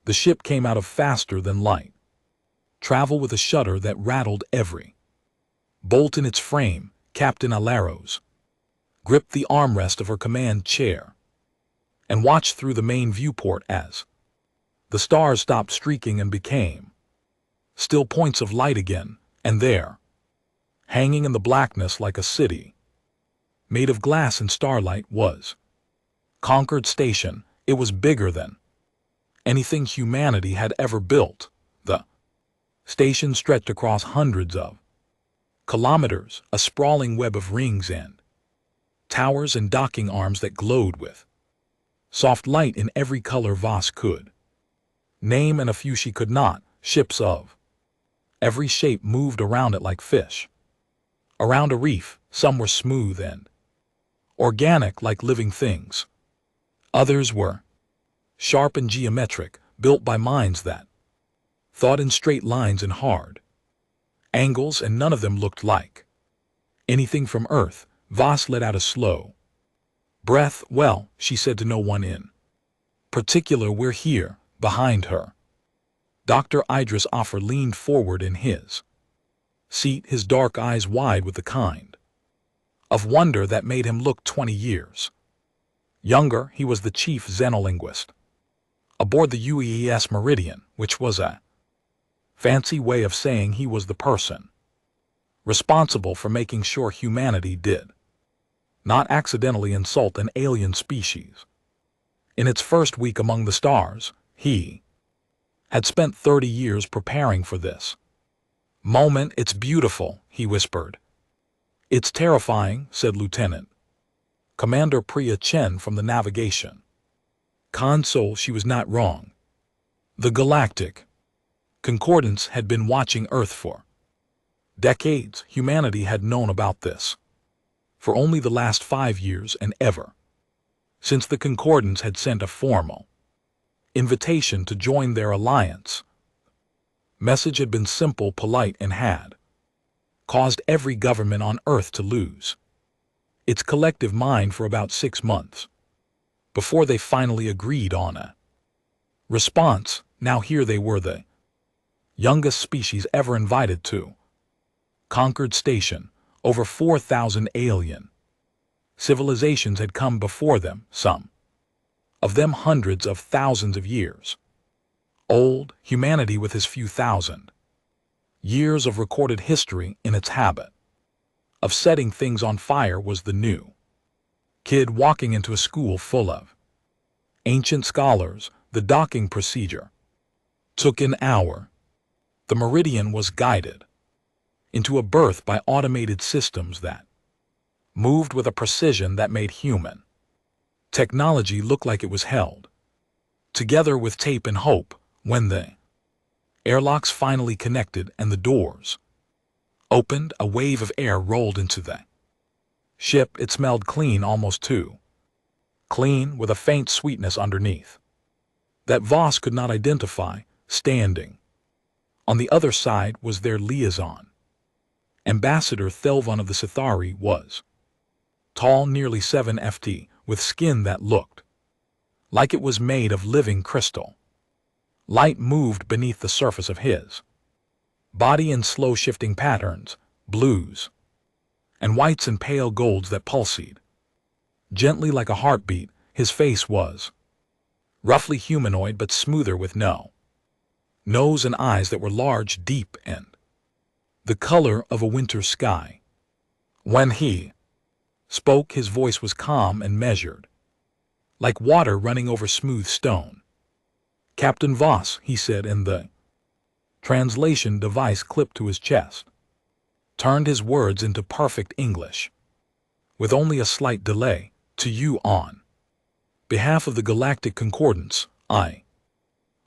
The ship came out of faster than light. Travel with a shudder that rattled every bolt in its frame. Captain Alaros gripped the armrest of her command chair and watched through the main viewport as the stars stopped streaking and became still points of light again, and there, hanging in the blackness like a city made of glass and starlight, was Concord Station. It was bigger than anything humanity had ever built. The station stretched across hundreds of kilometers, a sprawling web of rings and towers and docking arms that glowed with soft light in every color Voss could name, and a few she could not. Ships of every shape moved around it like fish around a reef. Some were smooth and organic like living things. Others were sharp and geometric, built by minds that thought in straight lines and hard angles, and none of them looked like anything from Earth. Voss let out a slow breath. "Well," she said to no one in particular, "we're here." Behind her, Dr. Idris Offer leaned forward in his seat, his dark eyes wide with the kind of wonder that made him look 20 years younger. He was the chief xenolinguist aboard the UES Meridian, which was a fancy way of saying he was the person responsible for making sure humanity did not accidentally insult an alien species. In its first week among the stars, he had spent 30 years preparing for this moment. "It's beautiful," he whispered. "It's terrifying," said Lieutenant Commander Priya Chen from the navigation console. She was not wrong. The Galactic Concordance had been watching Earth for decades. Humanity had known about this for only the last 5 years, and ever since the Concordance had sent a formal invitation to join their alliance. Message had been simple, polite, and had caused every government on Earth to lose its collective mind for about 6 months before they finally agreed on a response. Now here they were, the youngest species ever invited to Concord Station. Over 4,000 alien civilizations had come before them, some of them hundreds of thousands of years old. Humanity, with his few thousand years of recorded history in its habit of setting things on fire, was the new kid walking into a school full of ancient scholars. The docking procedure took an hour. The Meridian was guided into a berth by automated systems that moved with a precision that made human technology look like it was held together with tape and hope. When the airlocks finally connected and the doors opened, a wave of air rolled into the ship. It smelled clean, almost too clean, with a faint sweetness underneath that Voss could not identify. Standing on the other side was their liaison. Ambassador Thelvan of the Sithari was tall, nearly 7 ft, with skin that looked like it was made of living crystal. Light moved beneath the surface of his body in slow shifting patterns, blues and whites and pale golds that pulsated gently like a heartbeat. His face was roughly humanoid, but smoother, with no nose and eyes that were large, deep, and the color of a winter sky. When he spoke, his voice was calm and measured, like water running over smooth stone. "Captain Voss," he said, and the translation device clipped to his chest turned his words into perfect English with only a slight delay. "To you, on behalf of the Galactic Concordance, I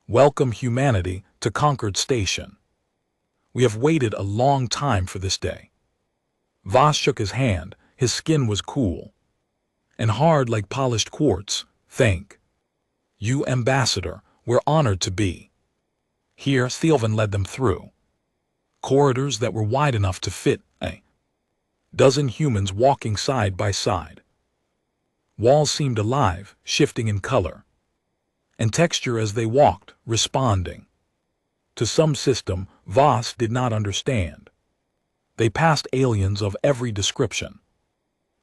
welcome humanity to Concord Station. We have waited a long time for this day." Voss shook his hand. His skin was cool and hard like polished quartz. "Thank you, Ambassador. We're honored to be here." Thelvan led them through corridors that were wide enough to fit a dozen humans walking side by side. Walls seemed alive, shifting in color and texture as they walked, responding to some system Voss did not understand. They passed aliens of every description.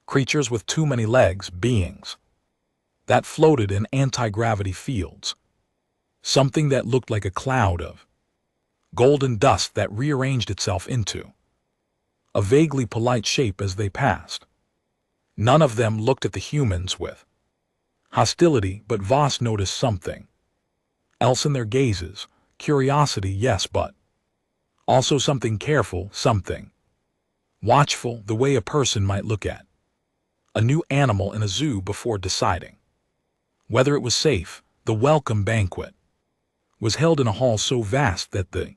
Creatures with too many legs, beings that floated in anti-gravity fields. Something that looked like a cloud of golden dust that rearranged itself into a vaguely polite shape as they passed. None of them looked at the humans with hostility, but Voss noticed something else in their gazes. Curiosity, yes, but also something careful, something watchful, the way a person might look at a new animal in a zoo before deciding whether it was safe. The welcome banquet was held in a hall so vast that the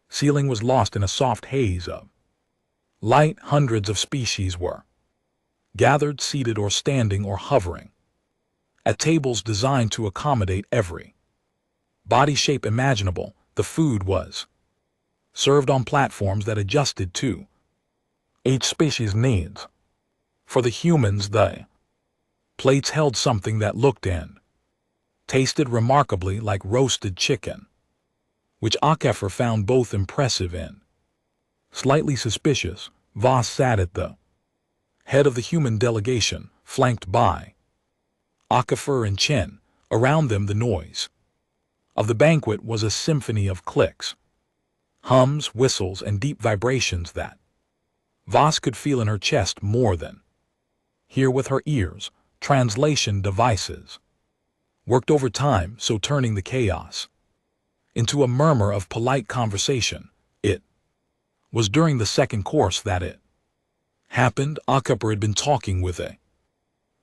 ceiling was lost in a soft haze of light. Hundreds of species were gathered, seated or standing or hovering at tables designed to accommodate every body shape imaginable. The food was served on platforms that adjusted to each species' needs. For the humans, the plates held something that looked and tasted remarkably like roasted chicken, which HFY found both impressive and slightly suspicious. Voss sat at the head of the human delegation, flanked by HFY and Chen. Around them, the noise of the banquet was a symphony of clicks, hums, whistles, and deep vibrations that Voss could feel in her chest more than hear with her ears. Translation devices worked overtime, so turning the chaos into a murmur of polite conversation. It was during the second course that it happened. HFY had been talking with a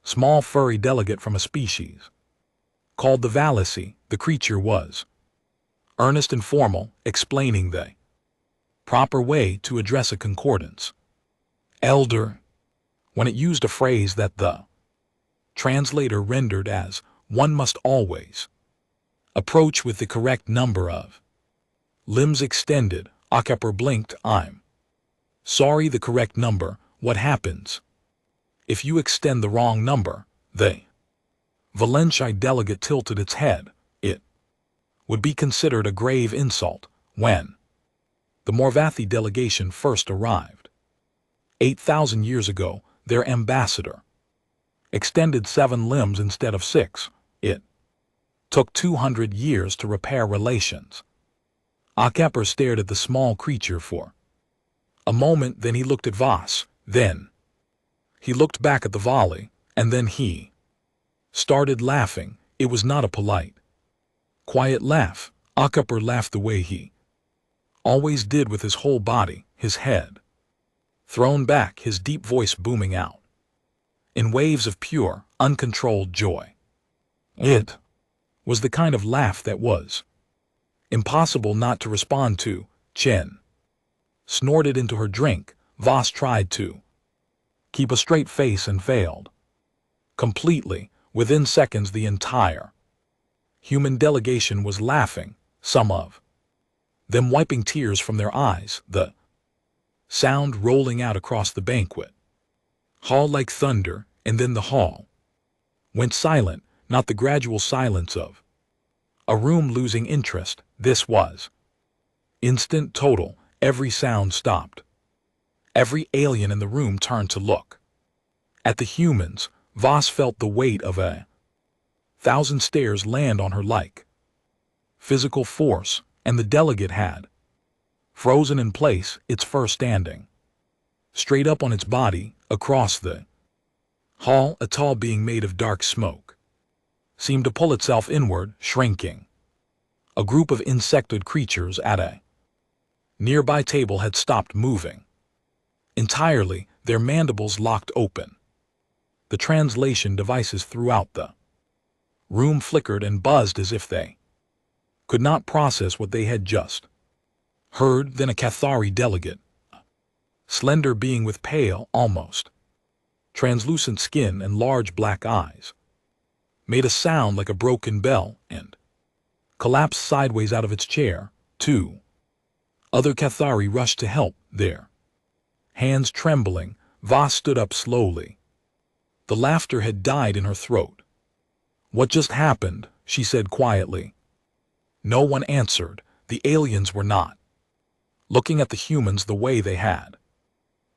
small furry delegate from a species called the Valisi. The creature was earnest and formal, explaining the proper way to address a concordance elder when it used a phrase that the translator rendered as one must always approach with the correct number of limbs extended. HFY blinked. I'm sorry, the correct number. What happens if you extend the wrong number? The Valenci delegate tilted its head. It would be considered a grave insult. When the Morvathi delegation first arrived 8,000 years ago, their ambassador extended 7 limbs instead of 6. It took 200 years to repair relations. HFY stared at the small creature for a moment, then he looked at Voss, then he looked back at the volley, and then he started laughing. It was not a polite, quiet laugh. HFY laughed the way he always did, with his whole body, his head thrown back, his deep voice booming out in waves of pure, uncontrolled joy. It was the kind of laugh that was impossible not to respond to. Chen snorted into her drink. Voss tried to keep a straight face and failed completely. Within seconds, the entire human delegation was laughing, some of them wiping tears from their eyes, the sound rolling out across the banquet hall like thunder. And then the hall went silent, not the gradual silence of a room losing interest. This was instant, total. Every sound stopped. Every alien in the room turned to look at the humans. Voss felt the weight of 1,000 stares land on her like physical force, and the delegate had frozen in place, its fur standing straight up on its body. Across the hall, a tall being made of dark smoke seemed to pull itself inward, shrinking. A group of insectoid creatures at a nearby table had stopped moving entirely, their mandibles locked open. The translation devices throughout the room flickered and buzzed as if they could not process what they had just heard. Then a Cathari delegate, slender being with pale, almost translucent skin and large black eyes, made a sound like a broken bell and collapsed sideways out of its chair. 2 other Cathari rushed to help, their hands trembling. Voss stood up slowly. The laughter had died in her throat. What just happened? she said quietly. No one answered. The aliens were not looking at the humans the way they had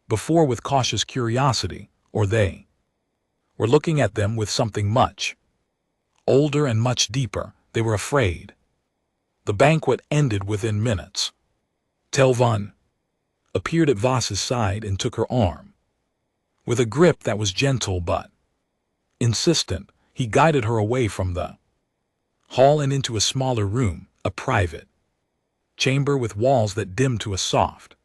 before, with cautious curiosity, or they were looking at them with something much older and much deeper. They were afraid. The banquet ended within minutes. Telvan appeared at Voss's side and took her arm. With a grip that was gentle but insistent, he guided her away from the hall and into a smaller room, a private chamber with walls that dimmed to a soft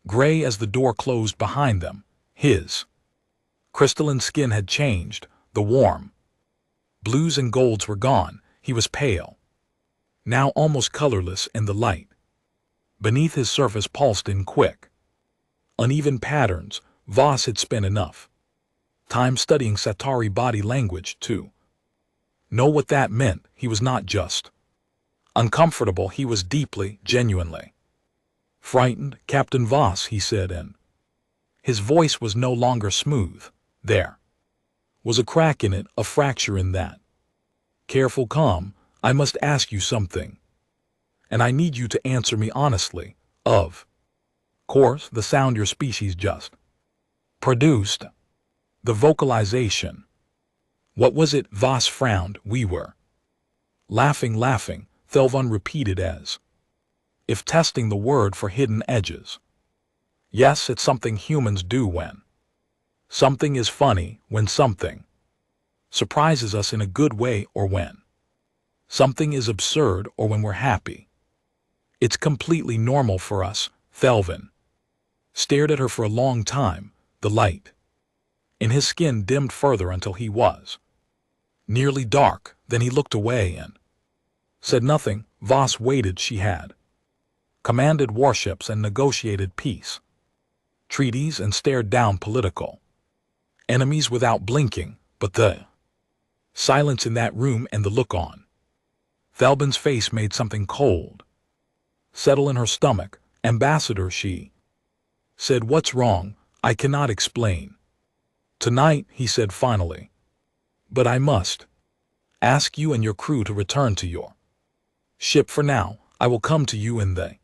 gray as the door closed behind them. His crystalline skin had changed. The warm blues and golds were gone. He was pale, now almost colorless in the light. Beneath his surface pulsed in quick, uneven patterns. Voss had spent enough time studying Satari body language to know what that meant. He was not just uncomfortable, he was deeply, genuinely frightened. Captain Voss, he said, and his voice was no longer smooth. There was a crack in it, a fracture in that careful calm. I must ask you something, and I need you to answer me honestly. Of course, the sound your species just produced, the vocalization. What was it? Voss frowned. We were laughing. Thelvan repeated, as if testing the word for hidden edges. Yes, it's something humans do when something is funny, when something surprises us in a good way, or when something is absurd, or when we're happy. It's completely normal for us. Thelvan stared at her for a long time. The light in his skin dimmed further until he was nearly dark. Then he looked away and said nothing. Voss waited. She had commanded warships and negotiated peace treaties and stared down political enemies without blinking, but the silence in that room and the look on Thelban's face made something cold settle in her stomach. Ambassador, she said, what's wrong? I cannot explain tonight, he said finally, but I must ask you and your crew to return to your ship for now. I will come to you in the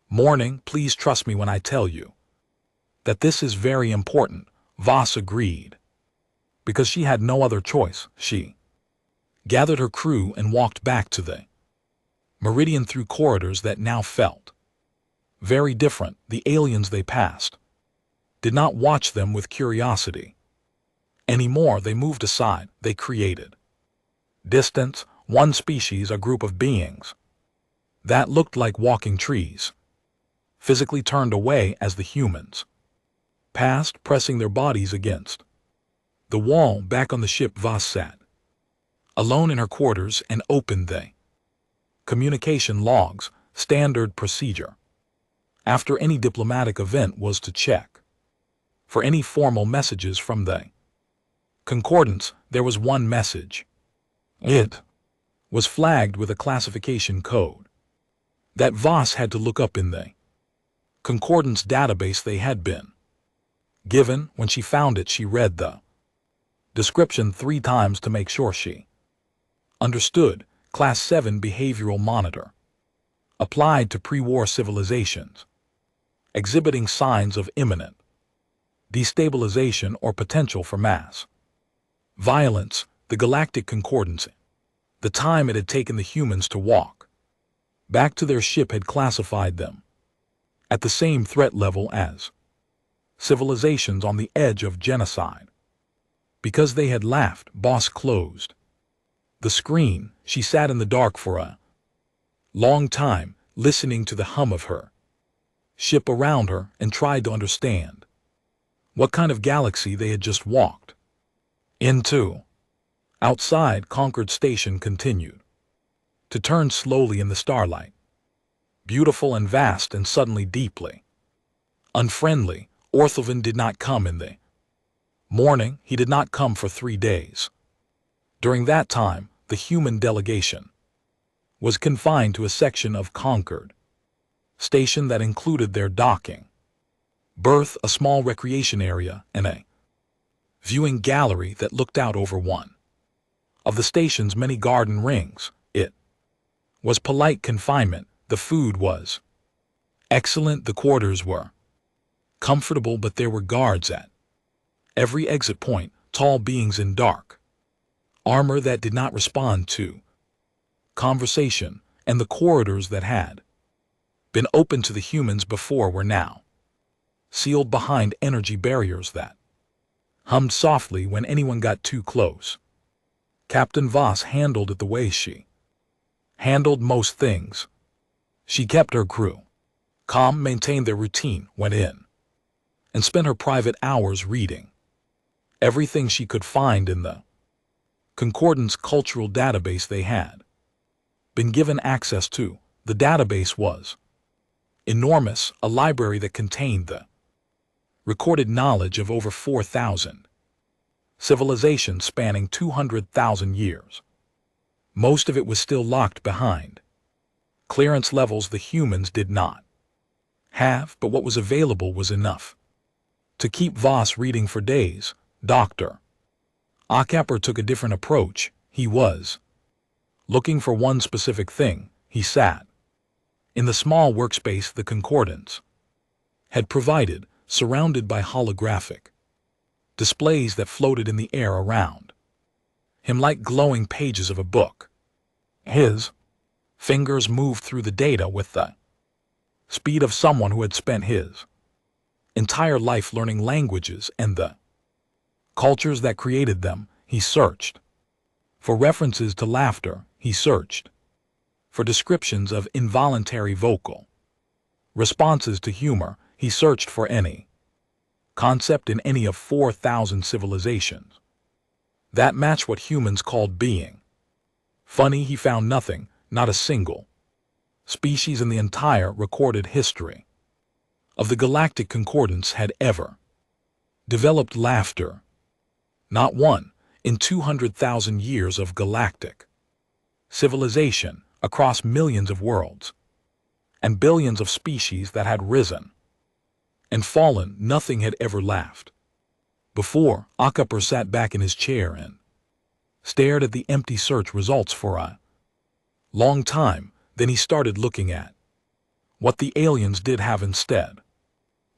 morning. Please trust me when I tell you that this is very important. Voss agreed. Because she had no other choice, she gathered her crew and walked back to the meridian through corridors that now felt very different. The aliens they passed did not watch them with curiosity anymore. They moved aside. They created distance. One species, a group of beings that looked like walking trees, physically turned away as the humans passed, pressing their bodies against the wall. Back on the ship, Voss sat alone in her quarters and opened the communication logs. Standard procedure after any diplomatic event was to check for any formal messages from the concordance. There was one message. It was flagged with a classification code that Voss had to look up in the concordance database they had been given. When she found it, she read the description 3 times to make sure she understood. Class 7 behavioral monitor, applied to pre-war civilizations exhibiting signs of imminent destabilization or potential for mass violence. The galactic concordance, the time it had taken the humans to walk back to their ship, had classified them at the same threat level as civilizations on the edge of genocide. Because they had laughed, Voss closed the screen. She sat in the dark for a long time, listening to the hum of her ship around her, and tried to understand what kind of galaxy they had just walked into. Outside, Concord Station continued to turn slowly in the starlight, beautiful and vast and suddenly deeply unfriendly. Orthovan did not come in the morning. He did not come for 3 days. During that time, the human delegation was confined to a section of Concord Station that included their docking berth, a small recreation area, and a viewing gallery that looked out over one Of the station's many garden rings, it was polite confinement. The food was excellent. The quarters were comfortable, but there were guards at every exit point, tall beings in dark armor that did not respond to conversation, and the corridors that had been open to the humans before were now sealed behind energy barriers that hummed softly when anyone got too close. Captain Voss handled it the way she handled most things. She kept her crew calm, maintained their routine, went in, and spent her private hours reading everything she could find in the Concordance cultural database they had been given access to. The database was enormous, a library that contained the recorded knowledge of over 4,000 civilizations spanning 200,000 years. Most of it was still locked behind clearance levels the humans did not have, but what was available was enough to keep Voss reading for days. Dr. Acapper took a different approach. He was looking for one specific thing. He sat in the small workspace the Concordance had provided, surrounded by holographic displays that floated in the air around him like glowing pages of a book. His fingers moved through the data with the speed of someone who had spent his entire life learning languages and the cultures that created them. He searched for references to laughter. He searched for descriptions of involuntary vocal responses to humor. He searched for any concept in any of 4,000 civilizations that matched what humans called being funny. He found nothing, not a single species in the entire recorded history of the Galactic Concordance had ever developed laughter. Not one in 200,000 years of galactic civilization across millions of worlds and billions of species that had risen and fallen. Nothing had ever laughed before. Acapper sat back in his chair and stared at the empty search results for a long time. Then he started looking at what the aliens did have instead.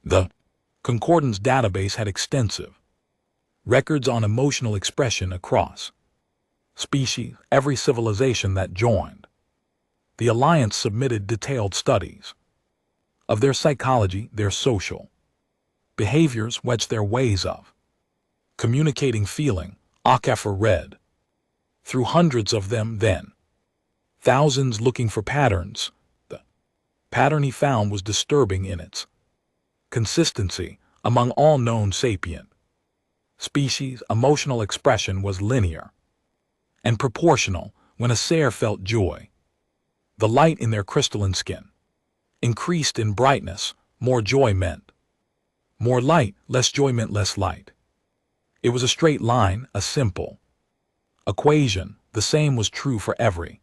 The Concordance database had extensive records on emotional expression across species. Every civilization that joined the Alliance submitted detailed studies of their psychology, their social behaviors, their ways of communicating, feeling. Acapper read through hundreds of them, then thousands, looking for patterns. The pattern he found was disturbing in its consistency. Among all known sapient species, emotional expression was linear and proportional. When a Sayer felt joy, the light in their crystalline skin increased in brightness. More joy meant more light, less joy meant less light. It was a straight line, a simple equation. The same was true for every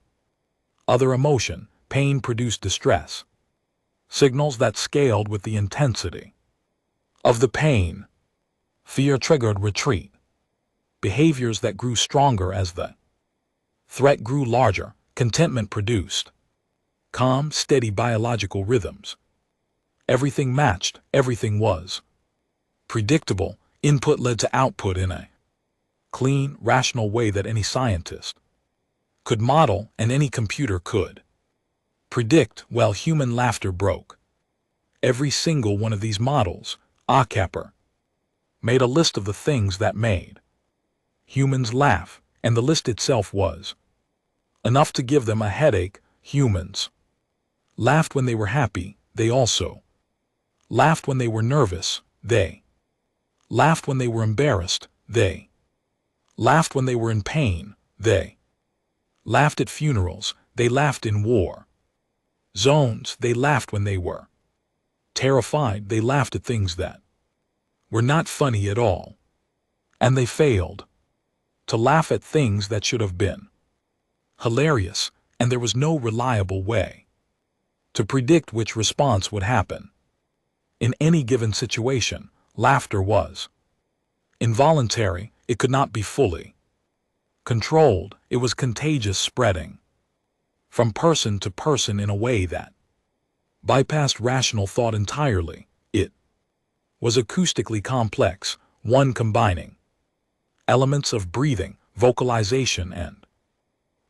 other emotion. Pain produced distress signals that scaled with the intensity of the pain. Fear triggered retreat behaviors that grew stronger as the threat grew larger. Contentment produced calm, steady biological rhythms. Everything matched, everything was predictable. Input led to output in a clean, rational way that any scientist could model and any computer could predict. Human laughter broke every single one of these models. Acapper made a list of the things that made humans laugh, and the list itself was enough to give them a headache. Humans laughed when they were happy. They also laughed when they were nervous. They laughed when they were embarrassed. They laughed when they were in pain. They laughed at funerals. They laughed in war zones. They laughed when they were terrified. They laughed at things that were not funny at all. And they failed to laugh at things that should have been hilarious, and there was no reliable way to predict which response would happen. In any given situation, laughter was involuntary. It could not be fully Controlled, it was contagious, spreading from person to person in a way that bypassed rational thought entirely. It was acoustically complex, one combining elements of breathing, vocalization, and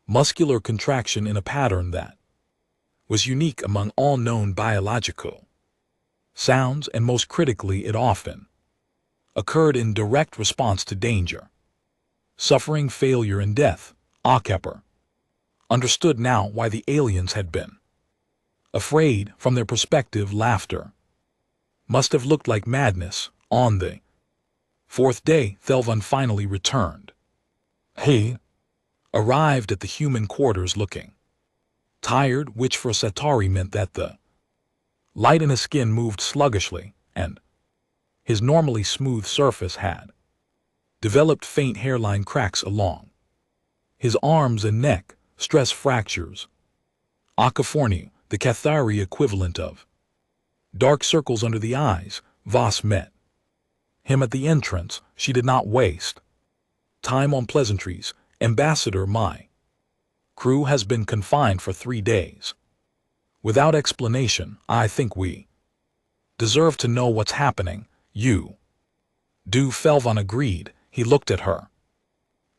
muscular contraction in a pattern that was unique among all known biological sounds, and most critically, it often occurred in direct response to danger, suffering, failure, and death. HFY understood now why the aliens had been afraid. From their perspective, laughter must have looked like madness. On the fourth day, Thelvan finally returned. He arrived at the human quarters looking tired, which for Satari meant that the light in his skin moved sluggishly, and his normally smooth surface had developed faint hairline cracks along his arms and neck, stress fractures. Acaphonia, the Cathari equivalent of dark circles under the eyes. Voss met him at the entrance. She did not waste time on pleasantries. Ambassador, my crew has been confined for 3 days without explanation. I think we deserve to know what's happening. You do. Thelvan agreed. He looked at her,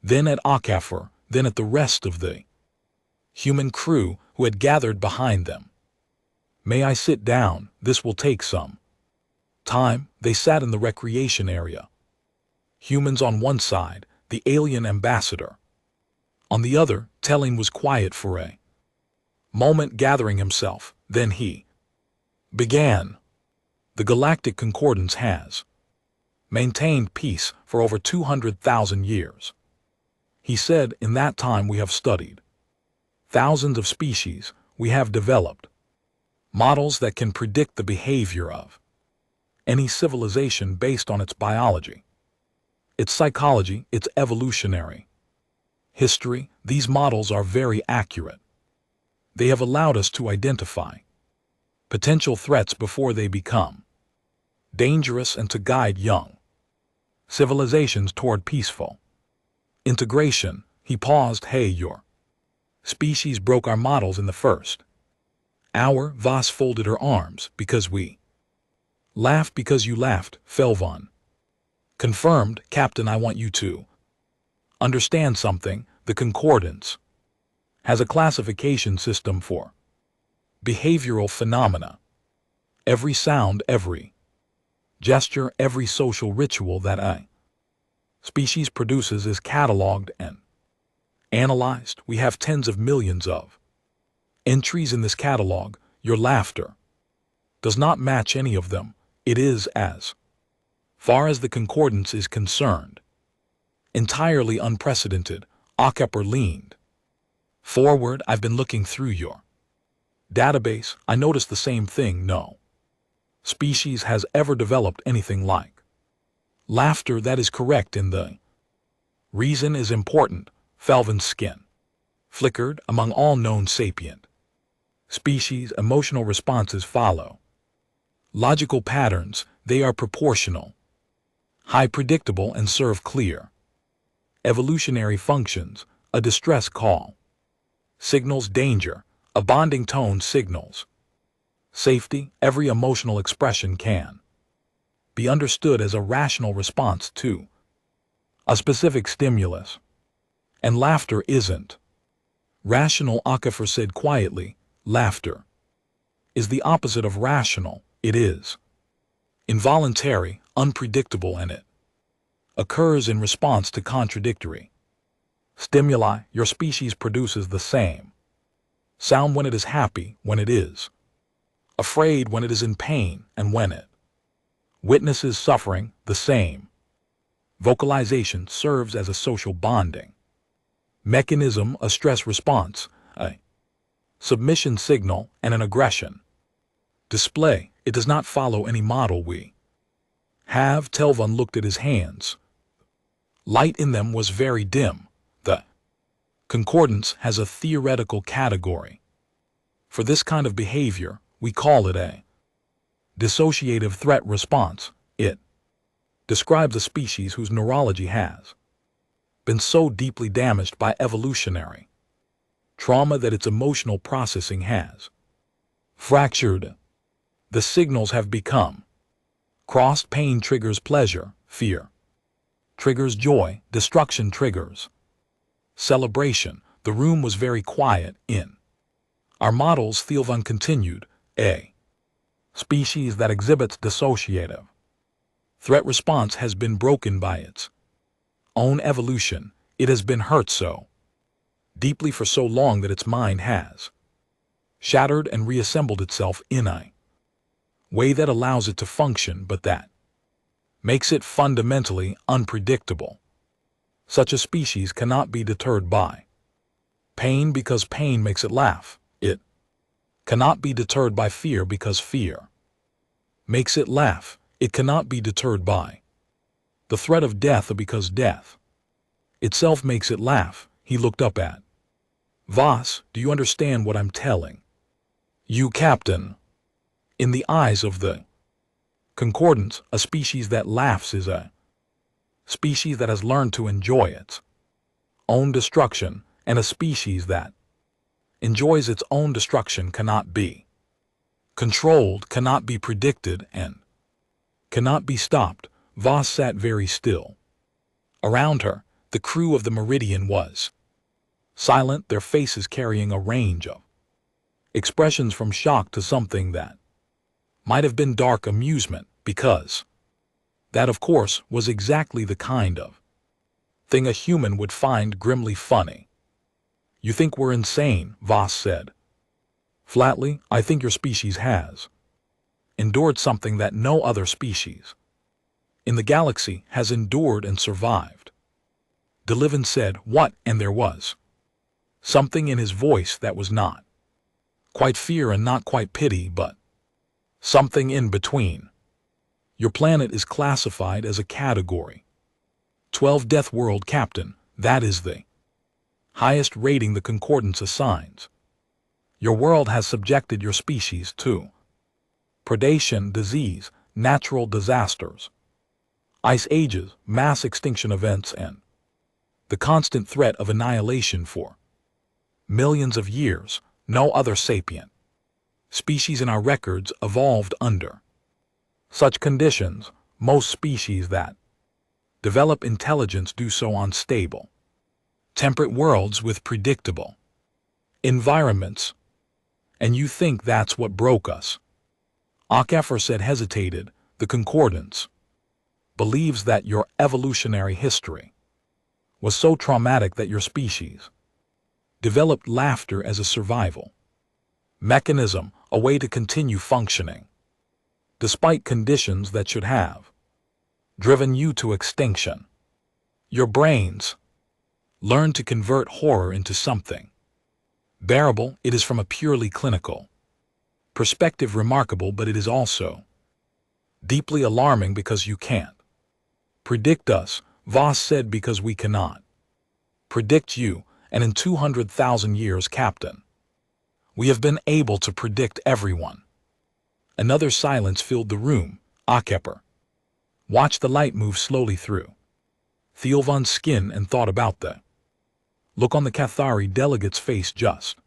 then at HFY, then at the rest of the human crew who had gathered behind them. May I sit down? This will take some time. They sat in the recreation area. Humans on one side, the alien ambassador on the other. Telling was quiet for a moment, gathering himself. Then he began. The Galactic Concordance has maintained peace for over 200,000 years. He said, in that time we have studied thousands of species. We have developed models that can predict the behavior of any civilization based on its biology, its psychology, its evolutionary history. These models are very accurate. They have allowed us to identify potential threats before they become dangerous and to guide young civilizations toward peaceful integration. He paused. Hey, your species broke our models in the first hour. Voss folded her arms. Because we laughed. Because you laughed. Thelvan confirmed. Captain, I want you to understand something. The Concordance has a classification system for behavioral phenomena. Every sound, every gesture, every social ritual that a species produces is cataloged and analyzed. We have tens of millions of entries in this catalog. Your laughter does not match any of them. It is, as far as the Concordance is concerned, entirely unprecedented. HFY leaned forward. I've been looking through your database. I noticed the same thing. No species has ever developed anything like laughter. That is correct, and the reason is important. Thelvan's skin flickered. Among all known sapient species, emotional responses follow logical patterns. They are proportional, high predictable, and serve clear evolutionary functions. A distress call signals danger. A bonding tone signals safety. Every emotional expression can be understood as a rational response to a specific stimulus. And laughter isn't rational. HFY said quietly. Laughter is the opposite of rational. It is involuntary, unpredictable, and it occurs in response to contradictory stimuli. Your species produces the same sound when it is happy, when it is afraid, when it is in pain, and when it witnesses suffering. The same vocalization serves as a social bonding mechanism, a stress response, a submission signal, and an aggression display. It does not follow any model we have. Thelvan looked at his hands. Light in them was very dim. The Concordance has a theoretical category for this kind of behavior. We call it a dissociative threat response. It describes a species whose neurology has been so deeply damaged by evolutionary trauma that its emotional processing has fractured. The signals have become crossed. Pain triggers pleasure, fear triggers joy, destruction triggers celebration. The room was very quiet. In our models, Thielvan continued, a species that exhibits dissociative threat response has been broken by its own evolution. It has been hurt so deeply for so long that its mind has shattered and reassembled itself in a way that allows it to function, but that makes it fundamentally unpredictable. Such a species cannot be deterred by pain because pain makes it laugh. It cannot be deterred by fear because fear makes it laugh. It cannot be deterred by the threat of death because death itself makes it laugh. He looked up at Voss. Do you understand what I'm telling you, Captain? In the eyes of the concordance, a species that laughs is a species that has learned to enjoy its own destruction, and a species that enjoys its own destruction cannot be controlled, cannot be predicted, and cannot be stopped. Voss sat very still. Around her, the crew of the Meridian was silent, their faces carrying a range of expressions from shock to something that might have been dark amusement, because that, of course, was exactly the kind of thing a human would find grimly funny. You think we're insane, Voss said flatly. I think your species has endured something that no other species in the galaxy has endured and survived. Delivan said, what? And there was something in his voice that was not quite fear and not quite pity, but something in between. Your planet is classified as a Category 12 Death World, Captain. That is the highest rating the Concordance assigns. Your world has subjected your species to predation, disease, natural disasters, ice ages, mass extinction events, and the constant threat of annihilation for millions of years. No other sapient species in our records evolved under such conditions. Most species that develop intelligence do so on stable, temperate worlds with predictable environments. And you think that's what broke us? Akafar said, hesitated. The Concordance believes that your evolutionary history was so traumatic that your species developed laughter as a survival mechanism, a way to continue functioning, despite conditions that should have driven you to extinction. Your brains learn to convert horror into something bearable. It is from a purely clinical perspective remarkable, but it is also deeply alarming because you can't predict us, Voss said, because we cannot predict you, and in 200,000 years, Captain, we have been able to predict everyone. Another silence filled the room. Akepper watched the light move slowly through Thielvan's skin and thought about the look on the Cathari delegate's face just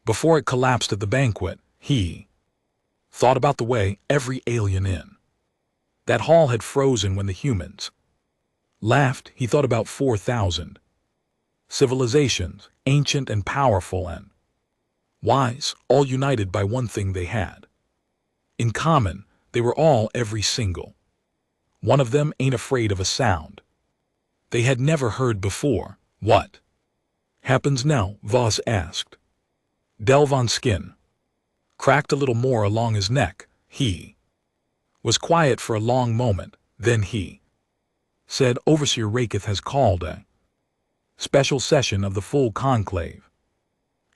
before it collapsed at the banquet. He thought about the way every alien in that hall had frozen when the humans laughed. He thought about 4,000 civilizations, ancient and powerful and wise, all united by one thing they had in common. They were all, every single one of them, ain't afraid of a sound they had never heard before. What happens now? Voss asked. Delvan's skin cracked a little more along his neck. He was quiet for a long moment. Then he said, Overseer Raketh has called a special session of the full conclave.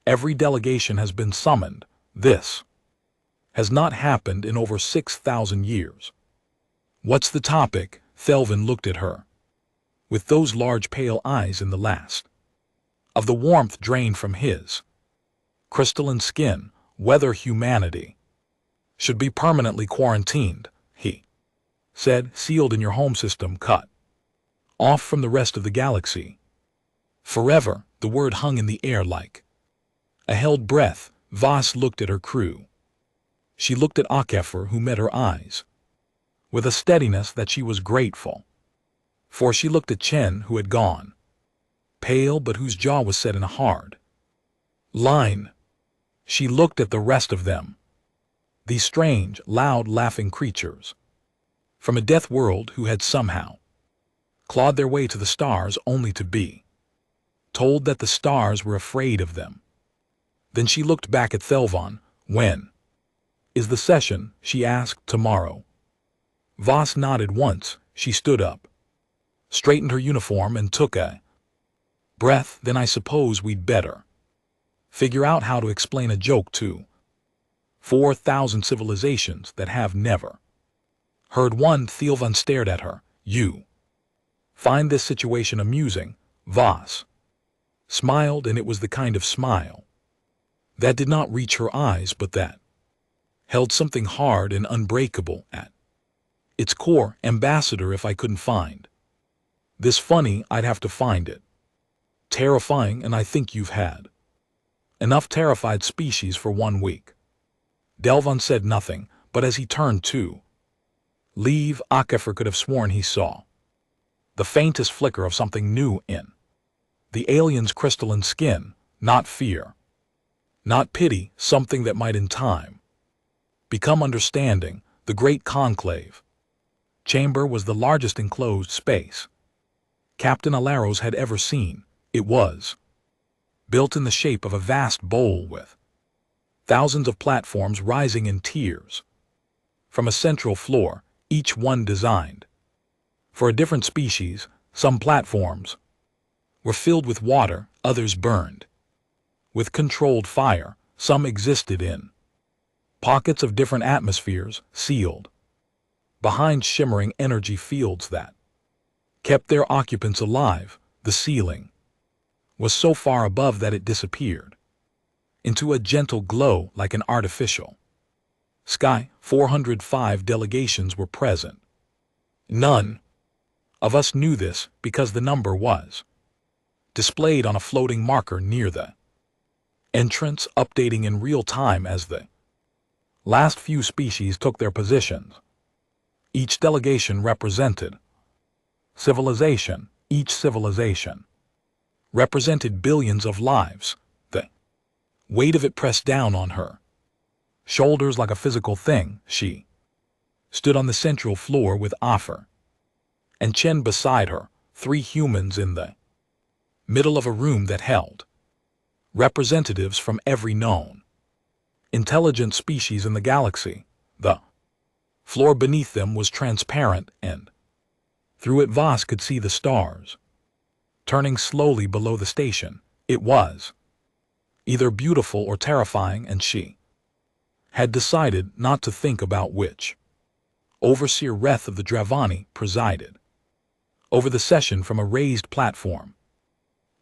Every delegation has been summoned. This has not happened in over 6,000 years. What's the topic? Thelvin looked at her with those large pale eyes, in the last of the warmth drained from his crystalline skin. Whether humanity should be permanently quarantined, he said, sealed in your home system, cut off from the rest of the galaxy. Forever, the word hung in the air like a held breath. Voss looked at her crew. She looked at HFY, who met her eyes with a steadiness that she was grateful for. She looked at Chen, who had gone pale but whose jaw was set in a hard line. She looked at the rest of them, these strange, loud, laughing creatures from a death world who had somehow clawed their way to the stars only to be told that the stars were afraid of them. Then she looked back at Thelvon. When is the session? She asked. Tomorrow. Voss nodded once. She stood up, straightened her uniform, and took a breath. Then I suppose we'd better figure out how to explain a joke to 4,000 civilizations that have never heard one. Thelvon stared at her. You find this situation amusing? Voss smiled, and it was the kind of smile that did not reach her eyes, but that held something hard and unbreakable at its core. Ambassador, if I couldn't find this funny, I'd have to find it terrifying, and I think you've had enough terrified species for 1 week. Delvon said nothing, but as he turned to leave, HFY could have sworn he saw the faintest flicker of something new in the alien's crystalline skin. Not fear, not pity, something that might in time become understanding. The great conclave chamber was the largest enclosed space Captain Alaros had ever seen. It was built in the shape of a vast bowl with thousands of platforms rising in tiers from a central floor, each one designed for a different species. Some platforms were filled with water, others burned with controlled fire. Some existed in pockets of different atmospheres, sealed behind shimmering energy fields that kept their occupants alive. The ceiling was so far above that it disappeared into a gentle glow like an artificial sky. 405 delegations were present. None of us knew this because the number was displayed on a floating marker near the entrance, updating in real time as the last few species took their positions. Each delegation represented civilization. Each civilization represented billions of lives. The weight of it pressed down on her shoulders like a physical thing. She stood on the central floor with HFY and Chen beside her, 3 humans in the middle of a room that held representatives from every known intelligent species in the galaxy. The floor beneath them was transparent, and through it Voss could see the stars turning slowly below the station. It was either beautiful or terrifying, and she had decided not to think about which. Overseer Reth of the Dravani presided over the session from a raised platform.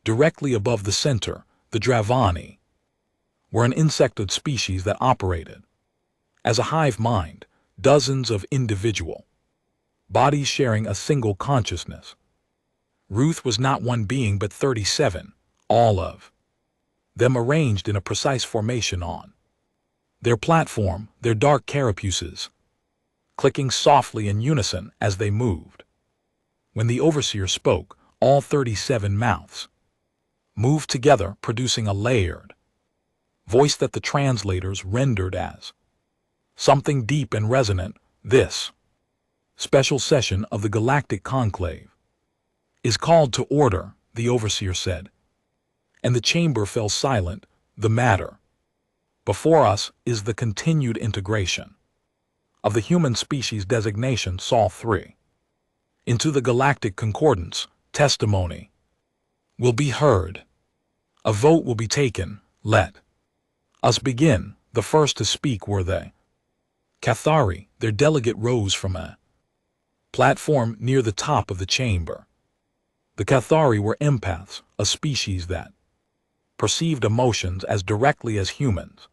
Directly above the center, the Dravani were an insectoid species that operated as a hive mind, dozens of individual bodies sharing a single consciousness. Ruth was not one being but 37, all of them arranged in a precise formation on their platform, their dark carapaces clicking softly in unison as they moved. When the overseer spoke, all 37 mouths moved together, producing a layered voice that the translators rendered as something deep and resonant. This special session of the Galactic Conclave is called to order, the overseer said, and the chamber fell silent. The matter before us is the continued integration of the human species designation Sol 3 into the Galactic Concordance. Testimony will be heard. A vote will be taken. Let us begin. The first to speak were the Cathari. Their delegate rose from a platform near the top of the chamber. The Cathari were empaths, a species that perceived emotions as directly as humans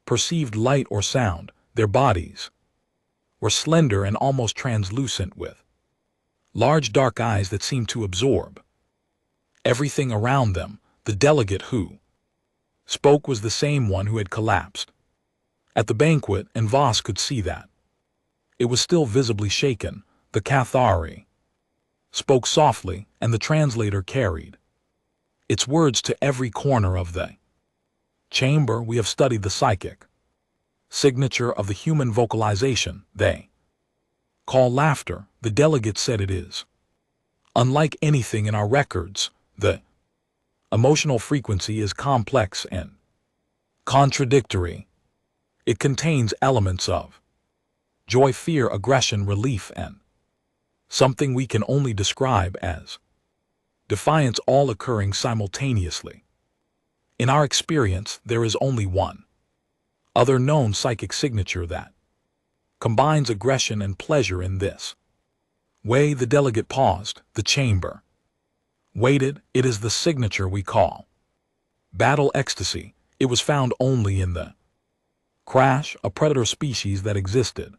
perceived light or sound. Their bodies were slender and almost translucent, with large dark eyes that seemed to absorb everything around them. The delegate who spoke was the same one who had collapsed at the banquet, and Voss could see that. It was still visibly shaken. The Cathari spoke softly, and the translator carried its words to every corner of the chamber. We have studied the psychic signature of the human vocalization they call laughter. The delegate said it is unlike anything in our records. The emotional frequency is complex and contradictory. It contains elements of joy, fear, aggression, relief, and something we can only describe as defiance, all occurring simultaneously. In our experience, there is only one other known psychic signature that combines aggression and pleasure in this way. The delegate paused. The chamber waited. It is the signature we call battle ecstasy. It was found only in the crash, a predator species that existed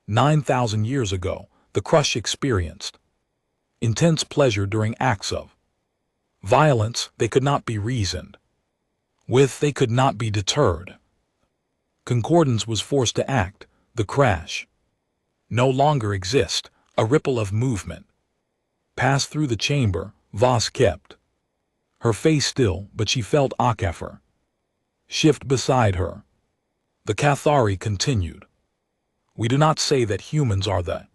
9,000 years ago. The crush experienced intense pleasure during acts of violence. They could not be reasoned with. They could not be deterred. Concordance was forced to act. The crash no longer exists. A ripple of movement passed through the chamber. Voss kept her face still, but she felt Akafer shift beside her. The Cathari continued. We do not say that humans are the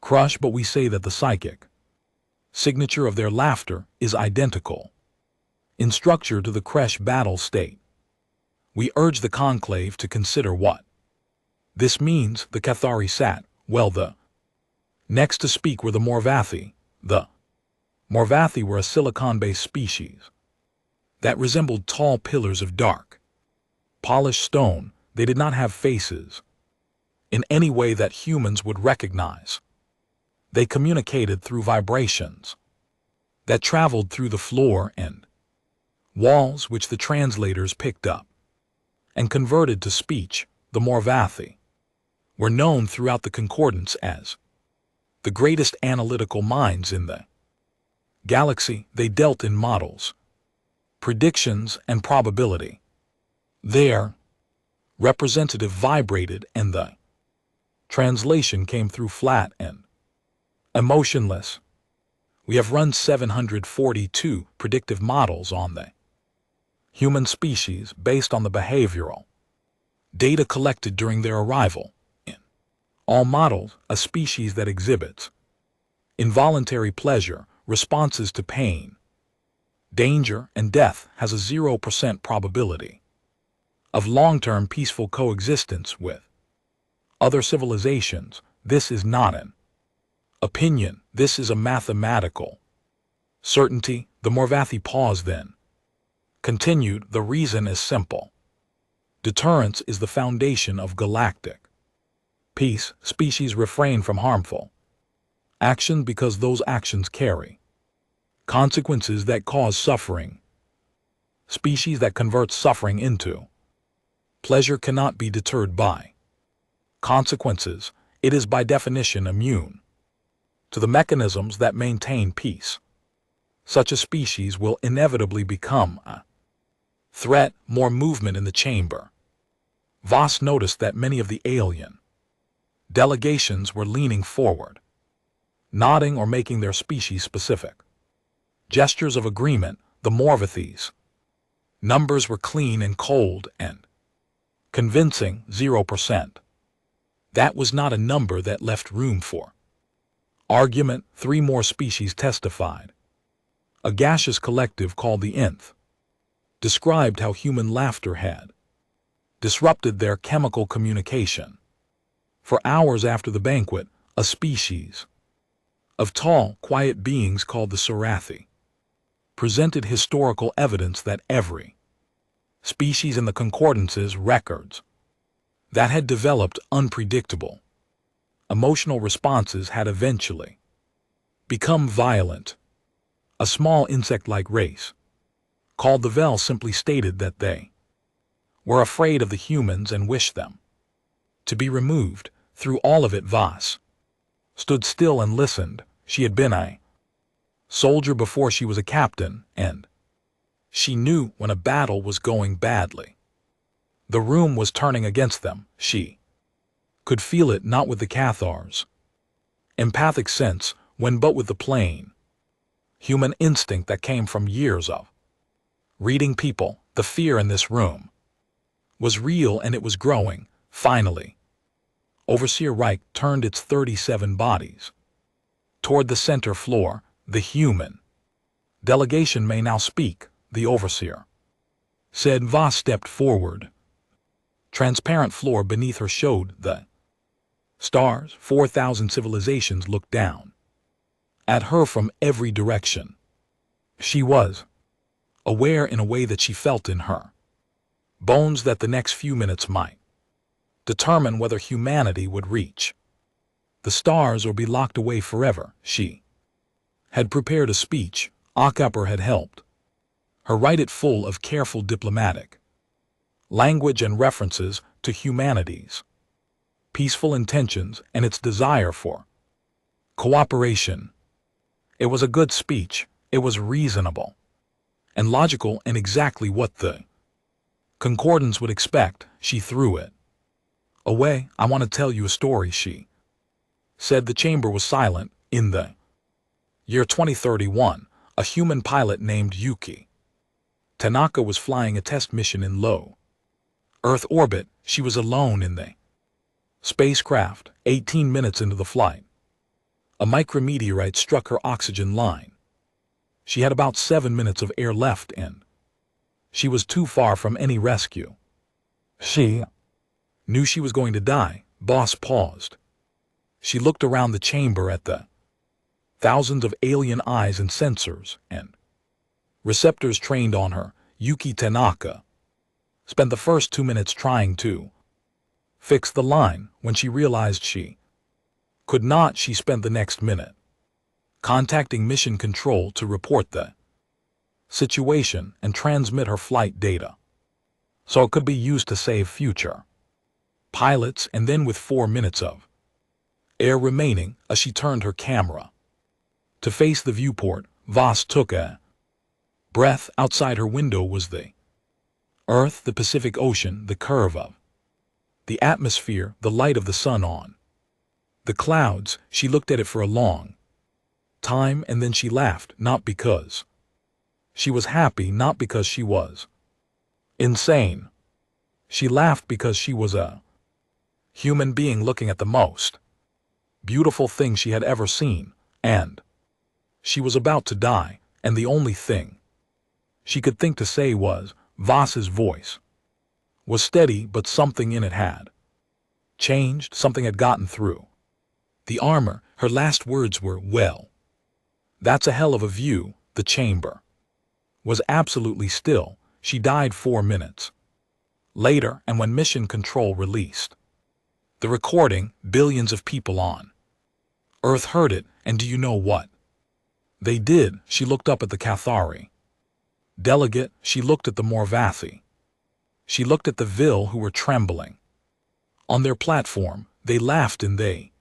crush, but we say that the psychic signature of their laughter is identical in structure to the Kresh battle state. We urge the conclave to consider what this means. The Cathari sat. Well, the next to speak were the Morvathi. The Morvathi were a silicon-based species that resembled tall pillars of dark, polished stone. They did not have faces in any way that humans would recognize. They communicated through vibrations that traveled through the floor and walls, which the translators picked up and converted to speech. The Morvathi were known throughout the concordance as the greatest analytical minds in the galaxy. They dealt in models, predictions, and probability. Their representative vibrated, and the translation came through flat and emotionless. We have run 742 predictive models on the human species based on the behavioral data collected during their arrival. In all models, a species that exhibits involuntary pleasure, responses to pain, danger, and death has a 0% probability of long-term peaceful coexistence with other civilizations. This is not an opinion. This is a mathematical certainty. The Morvathi paused, then continued. The reason is simple. Deterrence is the foundation of galactic peace. Species refrain from harmful action because those actions carry consequences that cause suffering. Species that convert suffering into pleasure cannot be deterred by consequences. It is by definition immune to the mechanisms that maintain peace. Such a species will inevitably become a threat. More movement in the chamber. Voss noticed that many of the alien delegations were leaning forward, nodding or making their species-specific gestures of agreement. The Morvathis numbers were clean and cold and convincing. 0%. That was not a number that left room for argument. 3 more species testified. A gaseous collective called the Nth described how human laughter had disrupted their chemical communication. For hours after the banquet, a species of tall, quiet beings called the Sorathi presented historical evidence that every species in the concordance's records that had developed unpredictable emotional responses had eventually become violent. A small insect-like race called the Vel simply stated that they were afraid of the humans and wished them to be removed. Through all of it, Voss stood still and listened. She had been a soldier before she was a captain, and she knew when a battle was going badly. The room was turning against them. She could feel it, not with the Cathars' empathic sense, but with the plain human instinct that came from years of reading people. The fear in this room was real, and it was growing. Finally, Overseer Reich turned its 37 bodies toward the center floor. The human delegation may now speak, the overseer said. Voss stepped forward. Transparent floor beneath her showed the stars. 4,000 civilizations looked down at her from every direction. She was aware in a way that she felt in her bones that the next few minutes might determine whether humanity would reach the stars or be locked away forever. She had prepared a speech. Akapper had helped her write it, full of careful diplomatic language and references to humanity's peaceful intentions and its desire for cooperation. It was a good speech. It was reasonable and logical, and exactly what the concordance would expect. She threw it away. I want to tell you a story, she said. The chamber was silent. In the year 2031, a human pilot named Yuki Tanaka was flying a test mission in low Earth orbit. She was alone in the spacecraft. 18 minutes into the flight, a micrometeorite struck her oxygen line. She had about 7 minutes of air left, and she was too far from any rescue. She knew she was going to die. Boss paused. She looked around the chamber at the thousands of alien eyes and sensors and receptors trained on her. Yuki Tanaka spent the first 2 minutes trying to fix the line. When she realized she could not, she spent the next minute contacting mission control to report the situation and transmit her flight data so it could be used to save future pilots. And then, with 4 minutes of air remaining, as she turned her camera to face the viewport, Voss took a breath. Outside her window was the Earth, the Pacific Ocean, the curve of the atmosphere, the light of the sun on the clouds. She looked at it for a long time, and then she laughed, not because she was happy, not because she was insane. She laughed because she was a human being looking at the most beautiful thing she had ever seen, and she was about to die, and the only thing she could think to say was, Voss's voice was steady, but something in it had changed. Something had gotten through the armor. Her last words were, well, that's a hell of a view. The chamber was absolutely still. She died 4 minutes later, and when mission control released the recording, billions of people on Earth heard it. And do you know what they did? She looked up at the Cathari delegate. She looked at the Morvathi. She looked at the Vil, who were trembling on their platform. They laughed and they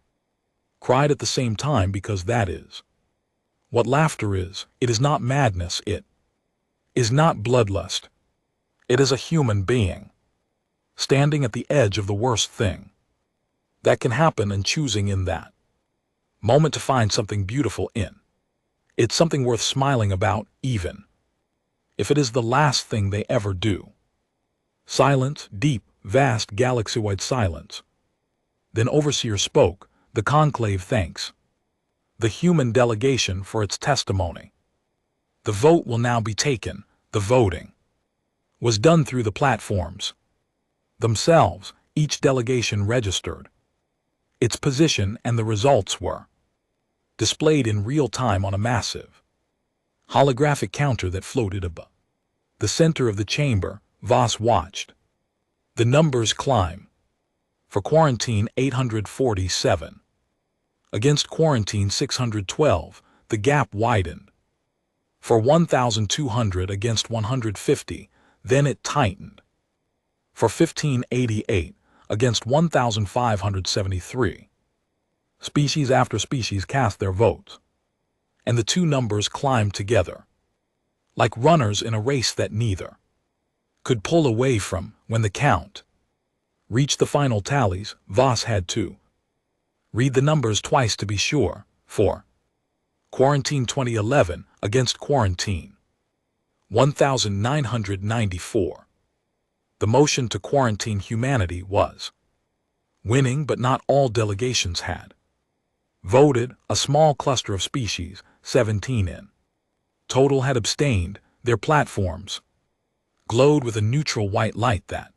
cried at the same time, because that is what laughter is. It is not madness. It is not bloodlust. It is a human being standing at the edge of the worst thing that can happen and choosing in that moment to find something beautiful in it, something worth smiling about, even if it is the last thing they ever do. Silence, deep, vast, galaxy-wide silence. Then Overseer spoke. The conclave thanks the human delegation for its testimony. The vote will now be taken. The voting was done through the platforms themselves. Each delegation registered its position, and the results were displayed in real time on a massive holographic counter that floated above the center of the chamber. Voss watched the numbers climb. For quarantine, 847 against quarantine 612, the gap widened. For 1,200 against 150, then it tightened. For 1588 against 1,573. Species after species cast their votes, and the two numbers climbed together, like runners in a race that neither could pull away from. When the count reached the final tallies, Voss had to read the numbers twice to be sure. For Quarantine 2011 against Quarantine 1994. The motion to quarantine humanity was winning, but not all delegations had voted. A small cluster of species, 17 in total, had abstained. Their platforms glowed with a neutral white light that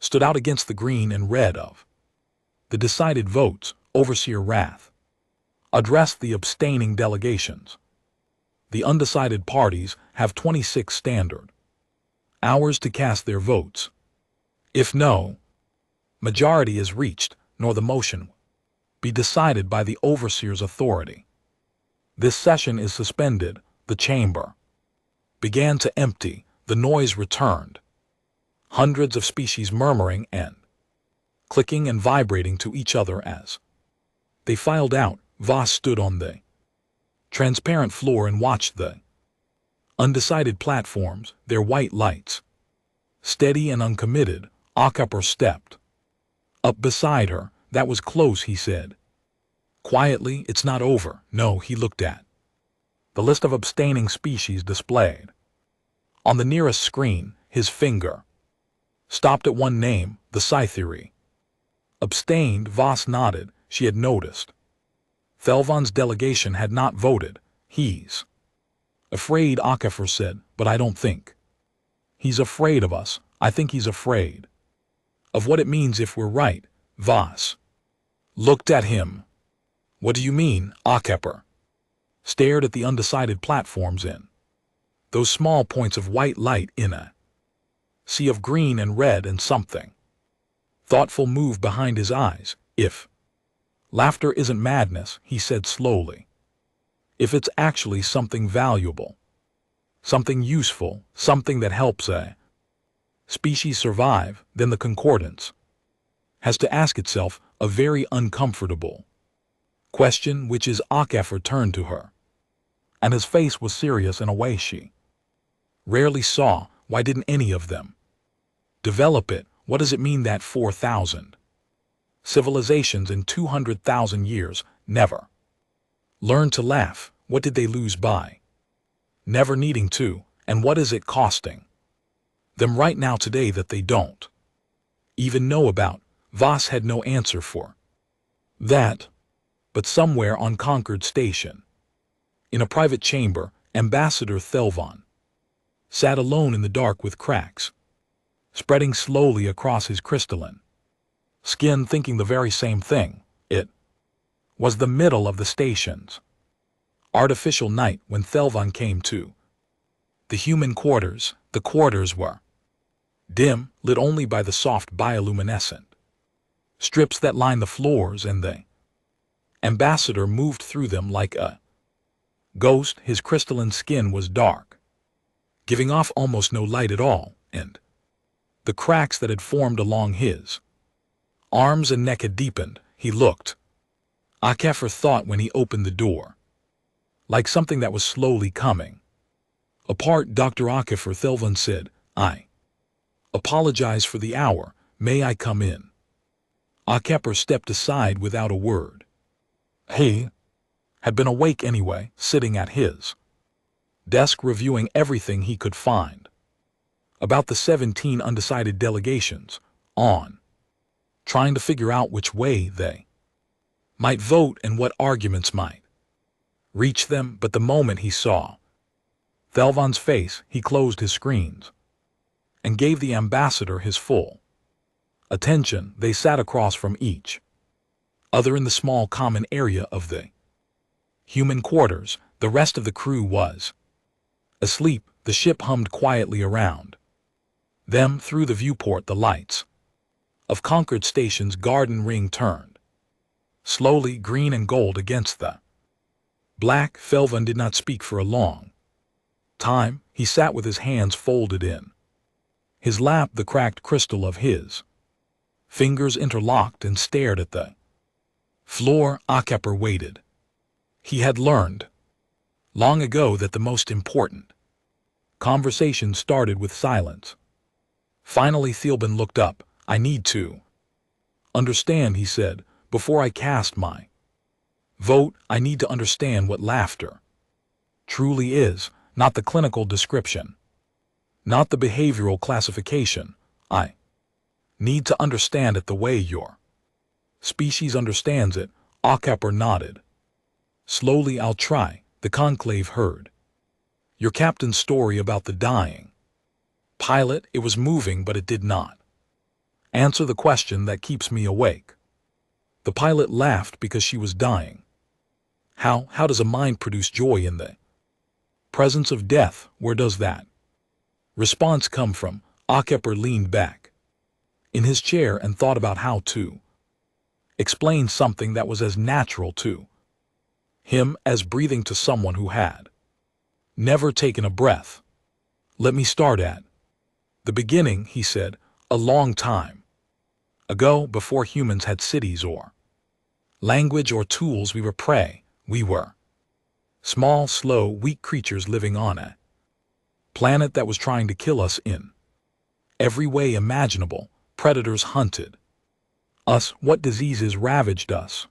stood out against the green and red of the decided votes. Overseer Rath addressed the abstaining delegations. The undecided parties have 26 standard hours to cast their votes. If no majority is reached, nor the motion be decided by the overseer's authority, this session is suspended. The chamber began to empty. The noise returned. Hundreds of species murmuring and clicking and vibrating to each other as they filed out. Voss stood on the transparent floor and watched the undecided platforms, their white lights steady and uncommitted. Acapper stepped up beside her. That was close, he said quietly. It's not over. No. He looked at the list of abstaining species displayed on the nearest screen. His finger stopped at one name, the Scythery. Abstained. Voss nodded. She had noticed Thelvan's delegation had not voted. He's afraid, Acapher said, but I don't think he's afraid of us. I think he's afraid of what it means if we're right. Voss looked at him. What do you mean? Acapher stared at the undecided platforms in those small points of white light in a sea of green and red, and something thoughtful moved behind his eyes. If laughter isn't madness, he said slowly, if it's actually something valuable, something useful, something that helps a species survive, then the concordance has to ask itself a very uncomfortable question, which is. Acapher turned to her, and his face was serious in a way she rarely saw. Why didn't any of them develop it? What does it mean that 4,000 civilizations in 200,000 years never learned to laugh? What did they lose by never needing to? And what is it costing them right now today that they don't even know about? Voss had no answer for that. But somewhere on Concord Station, in a private chamber, Ambassador Thelvan sat alone in the dark with cracks spreading slowly across his crystalline skin, thinking the very same thing. It was the middle of the station's artificial night when Thelvan came to the human quarters. The quarters were dim, lit only by the soft bioluminescent strips that lined the floors, and the ambassador moved through them like a ghost. His crystalline skin was dark, giving off almost no light at all, and the cracks that had formed along his arms and neck had deepened. He looked, Acapher thought when he opened the door, like something that was slowly coming apart. Dr. Acapher, Thelvan said, I apologize for the hour. May I come in? Acapher stepped aside without a word. He had been awake anyway, sitting at his desk reviewing everything he could find about the 17 undecided delegations, trying to figure out which way they might vote and what arguments might reach them. But the moment he saw Thelvan's face, he closed his screens and gave the ambassador his full attention. They sat across from each other in the small common area of the human quarters. The rest of the crew was asleep. The ship hummed quietly around them. Through the viewport, the lights of Concord Station's garden ring turned slowly green and gold against the black. Thelvan did not speak for a long time. He sat with his hands folded in his lap, the cracked crystal of his fingers interlocked, and stared at the Floor, Akepper waited. He had learned long ago that the most important conversation started with silence. Finally, Thielban looked up. I need to understand, he said, before I cast my vote. I need to understand what laughter truly is, not the clinical description, not the behavioral classification. I need to understand it the way your species understands it. Akepper nodded. Slowly, I'll try. The conclave heard your captain's story about the dying pilot. It was moving, but it did not answer the question that keeps me awake. The pilot laughed because she was dying. How does a mind produce joy in the presence of death? Where does that response come from? Akepper leaned back in his chair and thought about how to explain something that was as natural to him as breathing to someone who had never taken a breath. Let me start at the beginning, he said. A long time ago, before humans had cities or language or tools, we were prey. We were small, slow, weak creatures living on a planet that was trying to kill us in every way imaginable. Predators hunted us. What diseases ravaged us?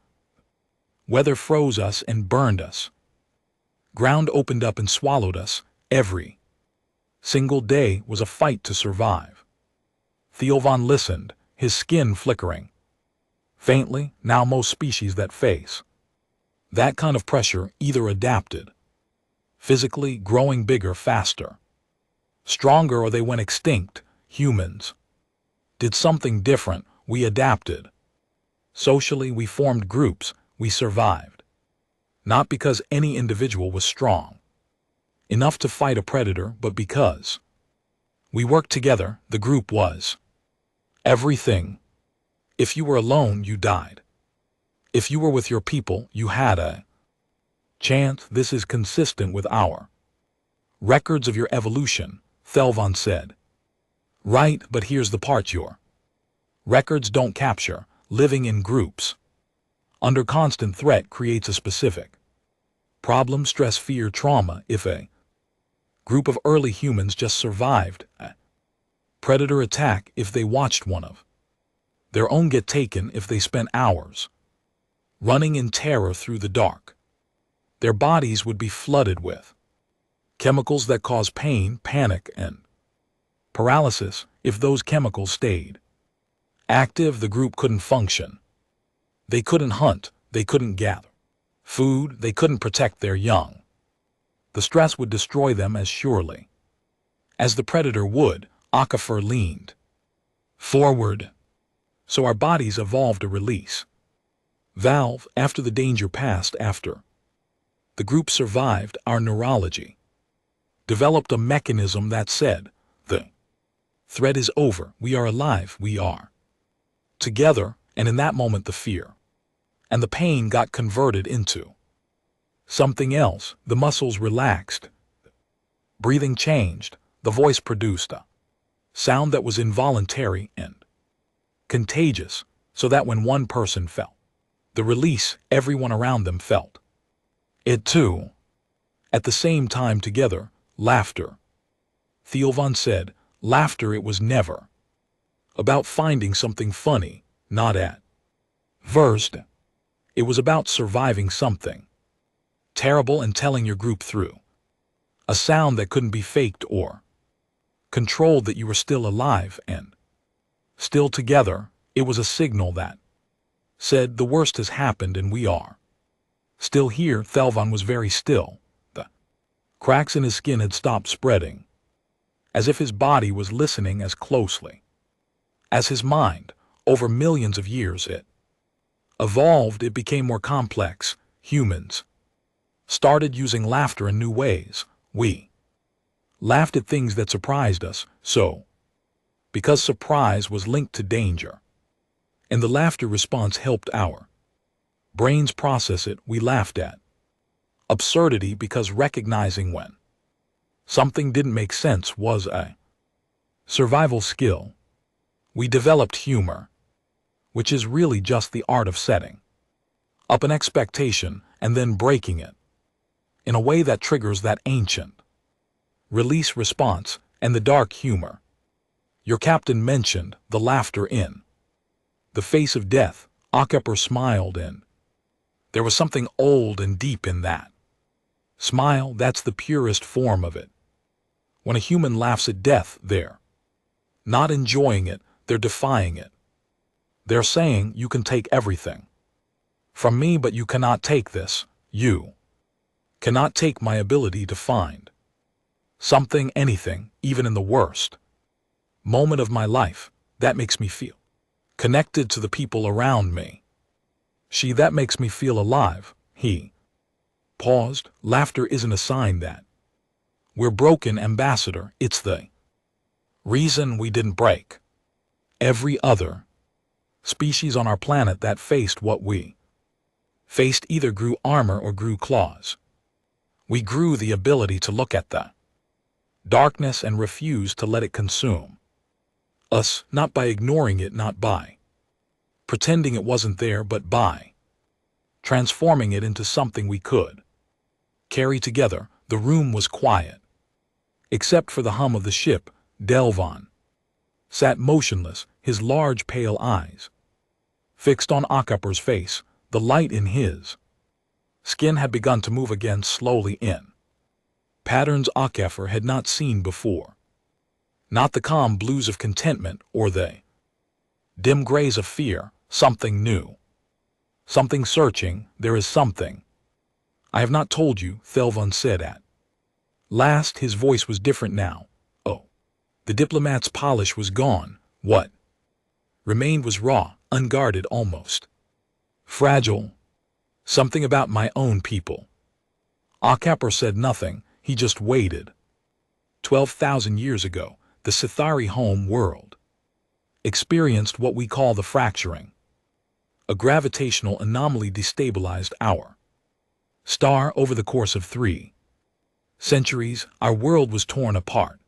Weather froze us and burned us. Ground opened up and swallowed us. Every single day was a fight to survive. Thielban listened, his skin flickering faintly. Now most species that face that kind of pressure either adapted physically, growing bigger, faster, stronger, or they went extinct. Humans did something different. We adapted. Socially, we formed groups. We survived. Not because any individual was strong enough to fight a predator, but because we worked together. The group was everything. If you were alone, you died. If you were with your people, you had a chance. This is consistent with our records of your evolution, Thielban said. Right, but here's the part your records don't capture. Living in groups under constant threat creates a specific problem, stress, fear, trauma. If a group of early humans just survived a predator attack, if they watched one of their own get taken, if they spent hours running in terror through the dark, their bodies would be flooded with chemicals that cause pain, panic, and paralysis. If those chemicals stayed active, the group couldn't function. They couldn't hunt, they couldn't gather food, they couldn't protect their young. The stress would destroy them as surely as the predator would. Akepper leaned forward. So our bodies evolved a release valve after the danger passed. After the group survived, our neurology developed a mechanism that said, the threat is over, we are alive, we are together. And in that moment, the fear and the pain got converted into something else. The muscles relaxed, breathing changed, the voice produced a sound that was involuntary and contagious, so that when one person felt the release, everyone around them felt it too. At the same time, together. Laughter, Thielban said. Laughter, it was never about finding something funny, not at first. It was about surviving something terrible and telling your group through a sound that couldn't be faked or controlled that you were still alive and still together. It was a signal that said the worst has happened and we are still here. Thielban was very still. The cracks in his skin had stopped spreading, as if his body was listening as closely as his mind. Over millions of years it evolved, it became more complex. Humans started using laughter in new ways. We laughed at things that surprised us, so because surprise was linked to danger, and the laughter response helped our brains process it. We laughed at absurdity because recognizing when something didn't make sense was a survival skill. We developed humor, which is really just the art of setting Up an expectation and then breaking it, in a way that triggers that ancient release response and the dark humor. Your captain mentioned the laughter in the face of death. Akepper smiled in. There was something old and deep in that smile. That's the purest form of it. When a human laughs at death, they're not enjoying it, they're defying it. They're saying, you can take everything from me, but you cannot take this. You cannot take my ability to find something, anything, even in the worst moment of my life. That makes me feel connected to the people around me. That makes me feel alive. He paused. Laughter isn't a sign that we're broken, Ambassador. It's the reason we didn't break. Every other species on our planet that faced what we faced either grew armor or grew claws. We grew the ability to look at the darkness and refuse to let it consume us, not by ignoring it, not by pretending it wasn't there, but by transforming it into something we could carry together. The room was quiet, except for the hum of the ship. Delvon sat motionless, his large pale eyes fixed on Akepper's face. The light in his skin had begun to move again, slowly, in patterns Akepper had not seen before. Not the calm blues of contentment or the dim grays of fear. Something new. Something searching. There is something I have not told you, Thelvon said at last. His voice was different now. Oh. The diplomat's polish was gone. What remained was raw, unguarded, almost fragile. Something about my own people. Akepper said nothing. He just waited. 12,000 years ago, the Sithari home world experienced what we call the fracturing. A gravitational anomaly destabilized our star. Over the course of 3 centuries, our world was torn apart.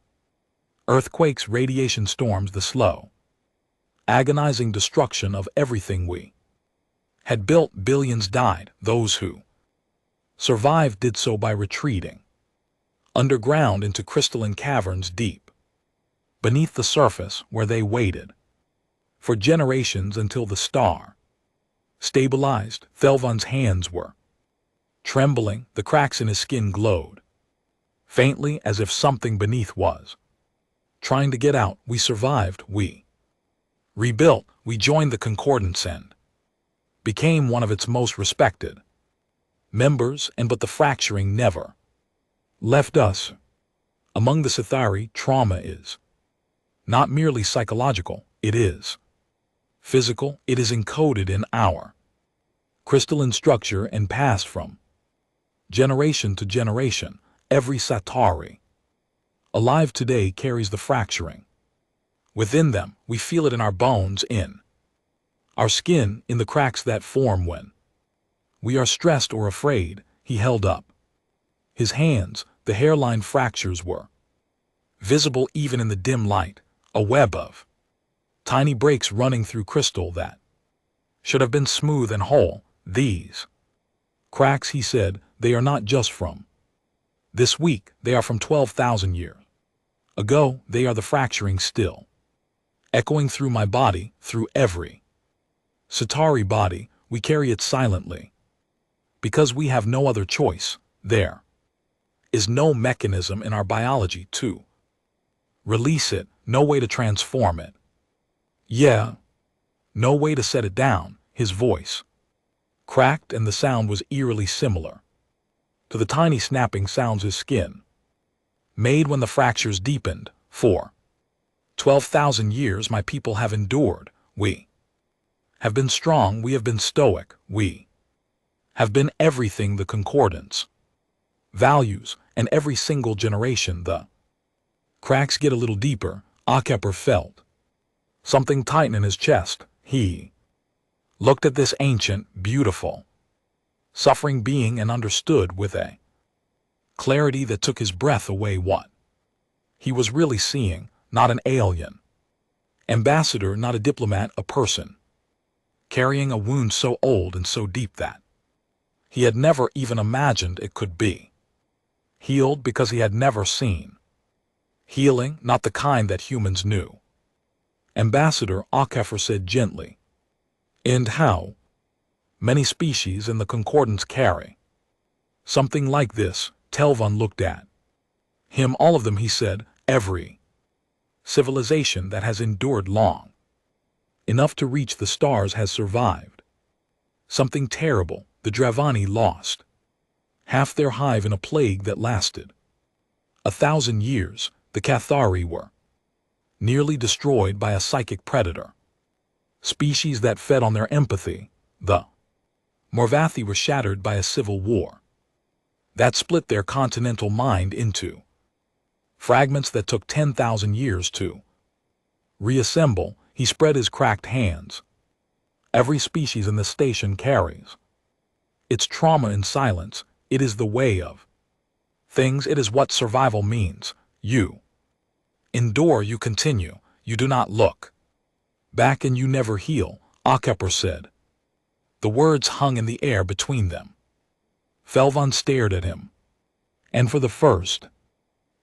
Earthquakes, radiation storms, the slow, agonizing destruction of everything we had built. Billions died. Those who survived did so by retreating underground into crystalline caverns deep beneath the surface, where they waited for generations until the star stabilized. Thelvon's hands were trembling. The cracks in his skin glowed faintly, as if something beneath was trying to get out. We survived. We rebuilt. We joined the Concordance and became one of its most respected members, but the fracturing never left us. Among the Sithari, trauma is not merely psychological, it is physical. It is encoded in our crystalline structure and passed from generation to generation. Every Sithari alive today carries the fracturing within them. We feel it in our bones, in our skin, in the cracks that form when we are stressed or afraid. He held up his hands. The hairline fractures were visible even in the dim light, a web of tiny breaks running through crystal that should have been smooth and whole. These cracks, he said, they are not just from this week, they are from 12,000 years ago. They are the fracturing still echoing through my body, through every Sithari body. We carry it silently because we have no other choice. There is no mechanism in our biology to release it, no way to transform it. Yeah, no way to set it down. His voice cracked, and the sound was eerily similar to the tiny snapping sounds his skin made when the fractures deepened. For 12,000 years my people have endured. We have been strong. We have been stoic. We have been everything the Concordance values, and every single generation the cracks get a little deeper. Akepper felt something tighten in his chest. He looked at this ancient, beautiful, suffering being and understood with a clarity that took his breath away what he was really seeing. Not an alien ambassador, not a diplomat, a person carrying a wound so old and so deep that He had never even imagined it could be. Healed because he had never seen. Healing, not the kind that humans knew. Ambassador HFY said gently. And how? Many species in the concordance carry something like this. Telvan looked at him. All of them, he said. Every civilization that has endured long enough to reach the stars has survived. Something terrible. The Dravani lost half their hive in a plague that lasted 1,000 years. The Cathari were nearly destroyed by a psychic predator. Species that fed on their empathy. The Morvathi were shattered by a civil war that split their continental mind into fragments that took 10,000 years to reassemble. He spread his cracked hands. Every species in the station carries its trauma in silence. It is the way of things. It is what survival means. You endure, you continue, you do not look back, and you never heal, HFY said. The words hung in the air between them. Telvan stared at him. And for the first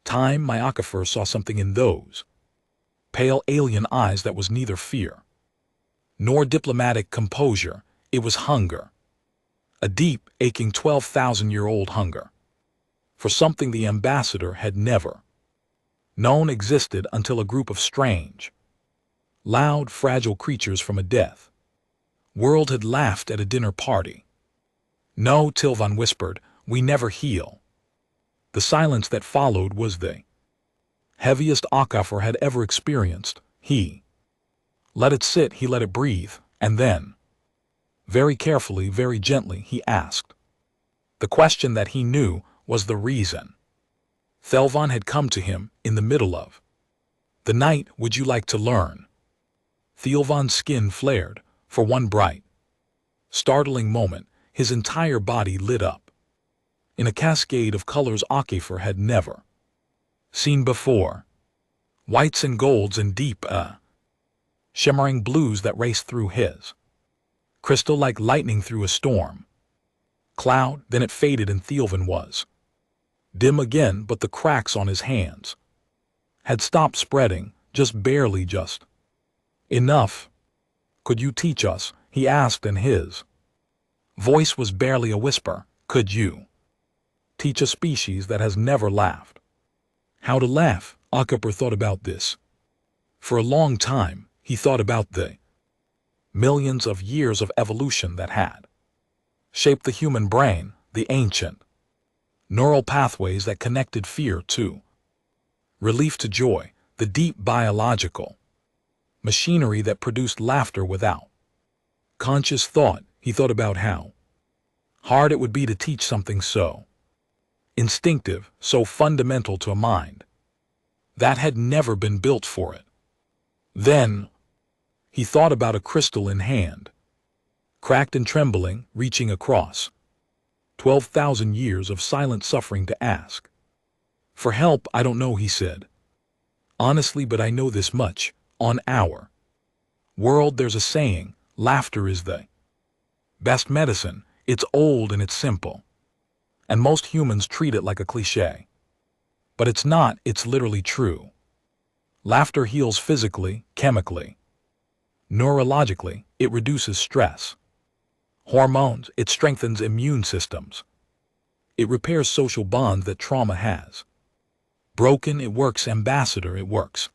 time, my HFY saw something in those pale alien eyes that was neither fear nor diplomatic composure. It was hunger. A deep, aching 12,000-year-old hunger for something the ambassador had never known existed until a group of strange, loud, fragile creatures from a death world had laughed at a dinner party. No, Telvan whispered, we never heal. The silence that followed was the heaviest HFY had ever experienced. He let it sit, he let it breathe, and then, very carefully, very gently, he asked the question that he knew was the reason Telvan had come to him in the middle of the night. Would you like to learn? Telvan's skin flared. For one bright, startling moment, his entire body lit up in a cascade of colors HFY had never seen before. Whites and golds and deep, shimmering blues that raced through his crystal like lightning through a storm cloud. Then it faded and Telvan was dim again, but the cracks on his hands had stopped spreading, just barely, just enough. Could you teach us? He asked, and his voice was barely a whisper. Could you teach a species that has never laughed how to laugh? HFY thought about this. For a long time, he thought about the millions of years of evolution that had shaped the human brain, the ancient neural pathways that connected fear to relief to joy, the deep biological machinery that produced laughter without conscious thought. He thought about how hard it would be to teach something so instinctive, so fundamental to a mind that had never been built for it. Then he thought about a crystal in hand, cracked and trembling, reaching across 12,000 years of silent suffering to ask for help. I don't know, he said, honestly, but I know this much. On our world, there's a saying, laughter is the best medicine. It's old and it's simple, and most humans treat it like a cliché. But it's not, it's literally true. Laughter heals physically, chemically, neurologically. It reduces stress hormones, it strengthens immune systems, it repairs social bonds that trauma has broken. It works, Ambassador, it works.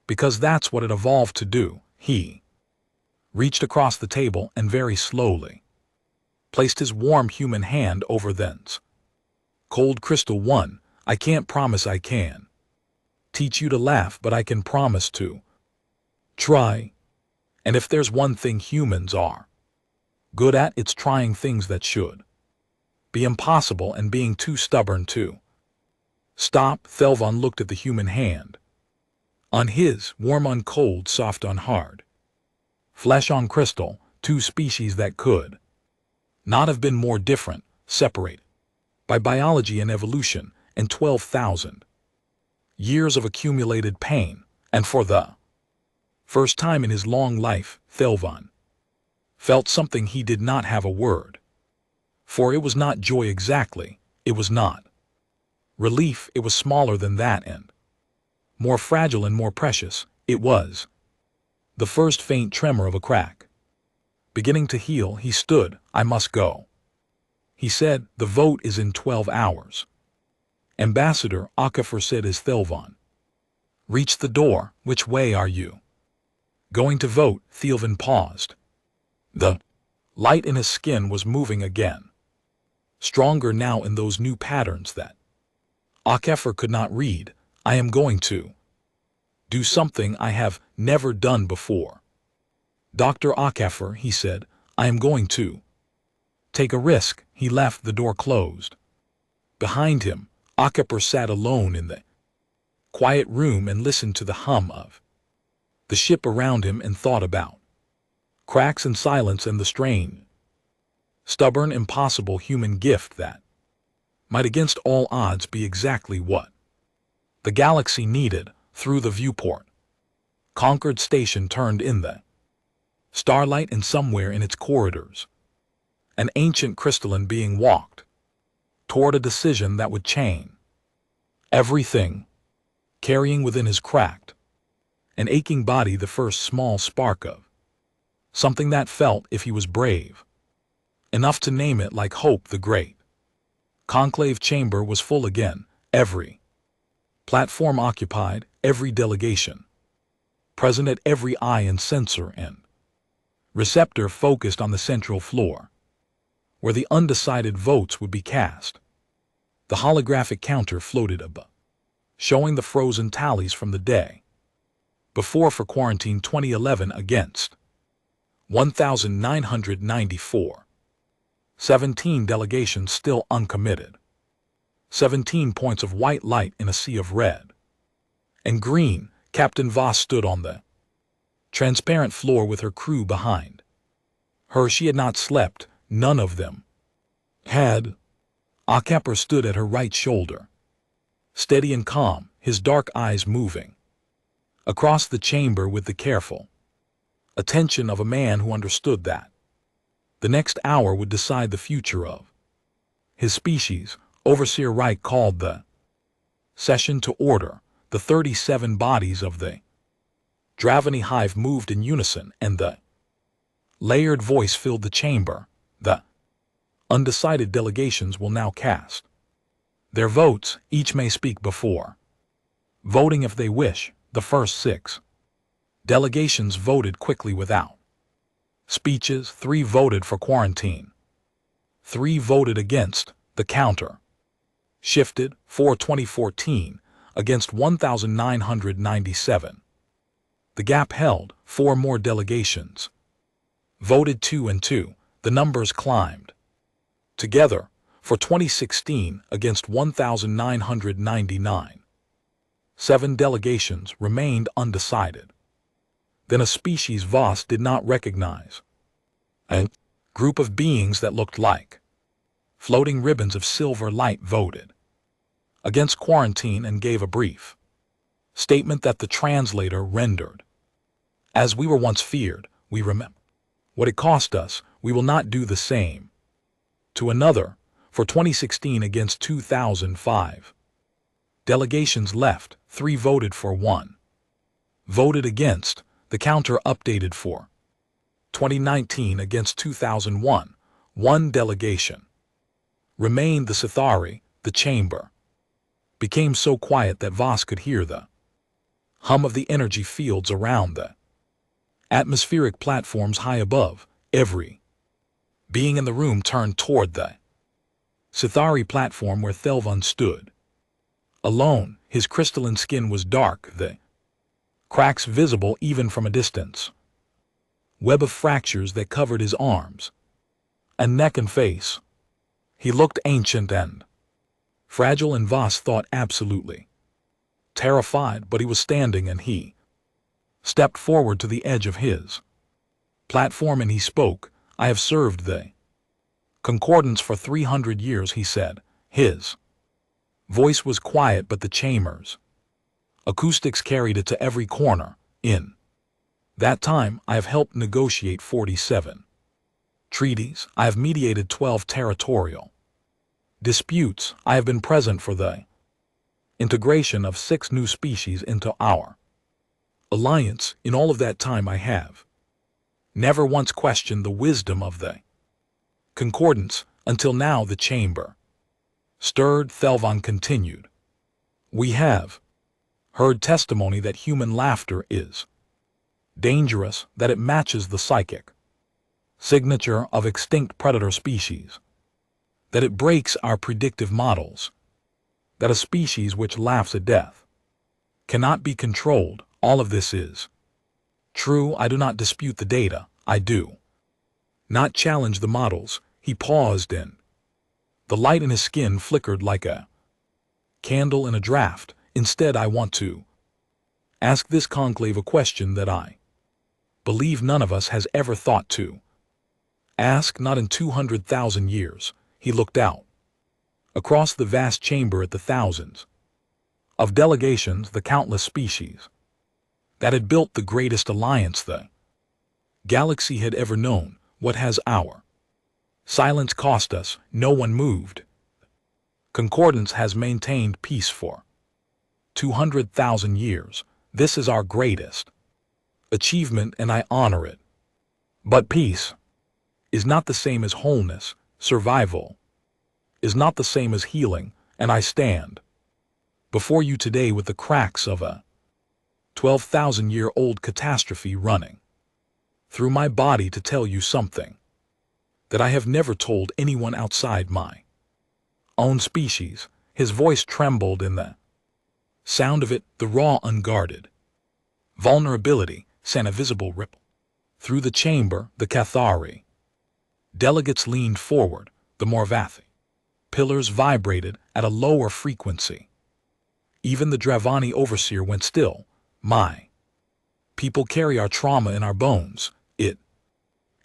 Because that's what it evolved to do. He reached across the table and very slowly placed his warm human hand over thence cold crystal. One, I can't promise I can teach you to laugh, but I can promise to try. And if there's one thing humans are good at, it's trying things that should be impossible and being too stubborn to stop. Telvan looked at the human hand on his, warm on cold, soft on hard, flesh on crystal, two species that could not have been more different, separated by biology and evolution, and 12,000 years of accumulated pain. And for the first time in his long life, Telvan felt something he did not have a word For it was not joy exactly, it was not relief, it was smaller than that and more fragile and more precious. It was the first faint tremor of a crack. Beginning to heal, he stood. I must go. He said, the vote is in 12 hours. Ambassador, HFY said as Thelvan reached the door. Which way are you going to vote? Thelvan paused. The light in his skin was moving again, stronger now in those new patterns that HFY could not read. I am going to do something I have never done before. Dr. HFY, he said, I am going to take a risk. He left, the door closed behind him. HFY sat alone in the quiet room and listened to the hum of the ship around him and thought about cracks and silence and the strain, stubborn, impossible human gift that might against all odds be exactly what the galaxy needed. Through the viewport, Concord Station turned in the starlight, and somewhere in its corridors, an ancient crystalline being walked toward a decision that would change everything, carrying within his cracked and aching body the first small spark of something that felt, if he was brave enough to name it, like hope. The great conclave chamber was full again, every platform occupied, every delegation present, at every eye and sensor and receptor focused on the central floor, where the undecided votes would be cast. The holographic counter floated above, showing the frozen tallies from the day before for quarantine 2011 against 1,994. 17 delegations still uncommitted. 17 points of white light in a sea of red and green. Captain Voss stood on the transparent floor with her crew behind her. She had not slept. None of them had. HFY stood at her right shoulder, steady and calm, his dark eyes moving across the chamber with the careful attention of a man who understood that the next hour would decide the future of his species. Overseer Reich called the session to order. The 37 bodies of the Dravani hive moved in unison, and the layered voice filled the chamber. The undecided delegations will now cast their votes. Each may speak before voting if they wish. The first 6 delegations voted quickly without speeches. 3 voted for quarantine. 3 voted against. The counter shifted. For 2014 against 1,997. The gap held. 4 more delegations voted 2 and 2. The numbers climbed together for 2016 against 1,999. 7 delegations remained undecided. Then a species Voss did not recognize, a group of beings that looked like floating ribbons of silver light, voted against quarantine and gave a brief statement that the translator rendered. As we were once feared, we remember what it cost us. We will not do the same to another. For 2016 against 2005. Delegations left. 3 voted for, 1 voted against. The counter updated for 2019 against 2001. 1 delegation remained. The Sithari, the chamber, became so quiet that Voss could hear the hum of the energy fields around the atmospheric platforms high above. Every being in the room turned toward the Sithari platform where Thelvan stood alone. His crystalline skin was dark, the cracks visible even from a distance, web of fractures that covered his arms and neck and face. He looked ancient and fragile, and Voss thought absolutely terrified, but he was standing, and he stepped forward to the edge of his platform and he spoke. I have served the Concordance for 300 years, he said. His voice was quiet, but the chamber's acoustics carried it to every corner. In that time, I have helped negotiate 47 Treaties, I have mediated 12 territorial disputes. I have been present for the integration of 6 new species into our alliance. In all of that time I have never once questioned the wisdom of the concordance, until now the chamber stirred. Thelvan continued. We have heard testimony that human laughter is dangerous, that it matches the psychic signature of extinct predator species, that it breaks our predictive models, that a species which laughs at death cannot be controlled. All of this is true. I do not dispute the data. I do not challenge the models. He paused, and the light in his skin flickered like a candle in a draft. Instead, I want to ask this conclave a question that I believe none of us has ever thought to ask, not in 200,000 years. He looked out across the vast chamber at the thousands of delegations, the countless species that had built the greatest alliance the galaxy had ever known. What has our silence cost us? No one moved. Concordance has maintained peace for 200,000 years. This is our greatest achievement, and I honor it. But peace is not the same as wholeness. Survival is not the same as healing, and I stand before you today with the cracks of a 12,000-year-old catastrophe running through my body to tell you something that I have never told anyone outside my own species. His voice trembled in the sound of it. The raw, unguarded vulnerability sent a visible ripple through the chamber. The Cathari delegates leaned forward. The Morvathi pillars vibrated at a lower frequency. Even the Dravani overseer went still. My people carry our trauma in our bones. It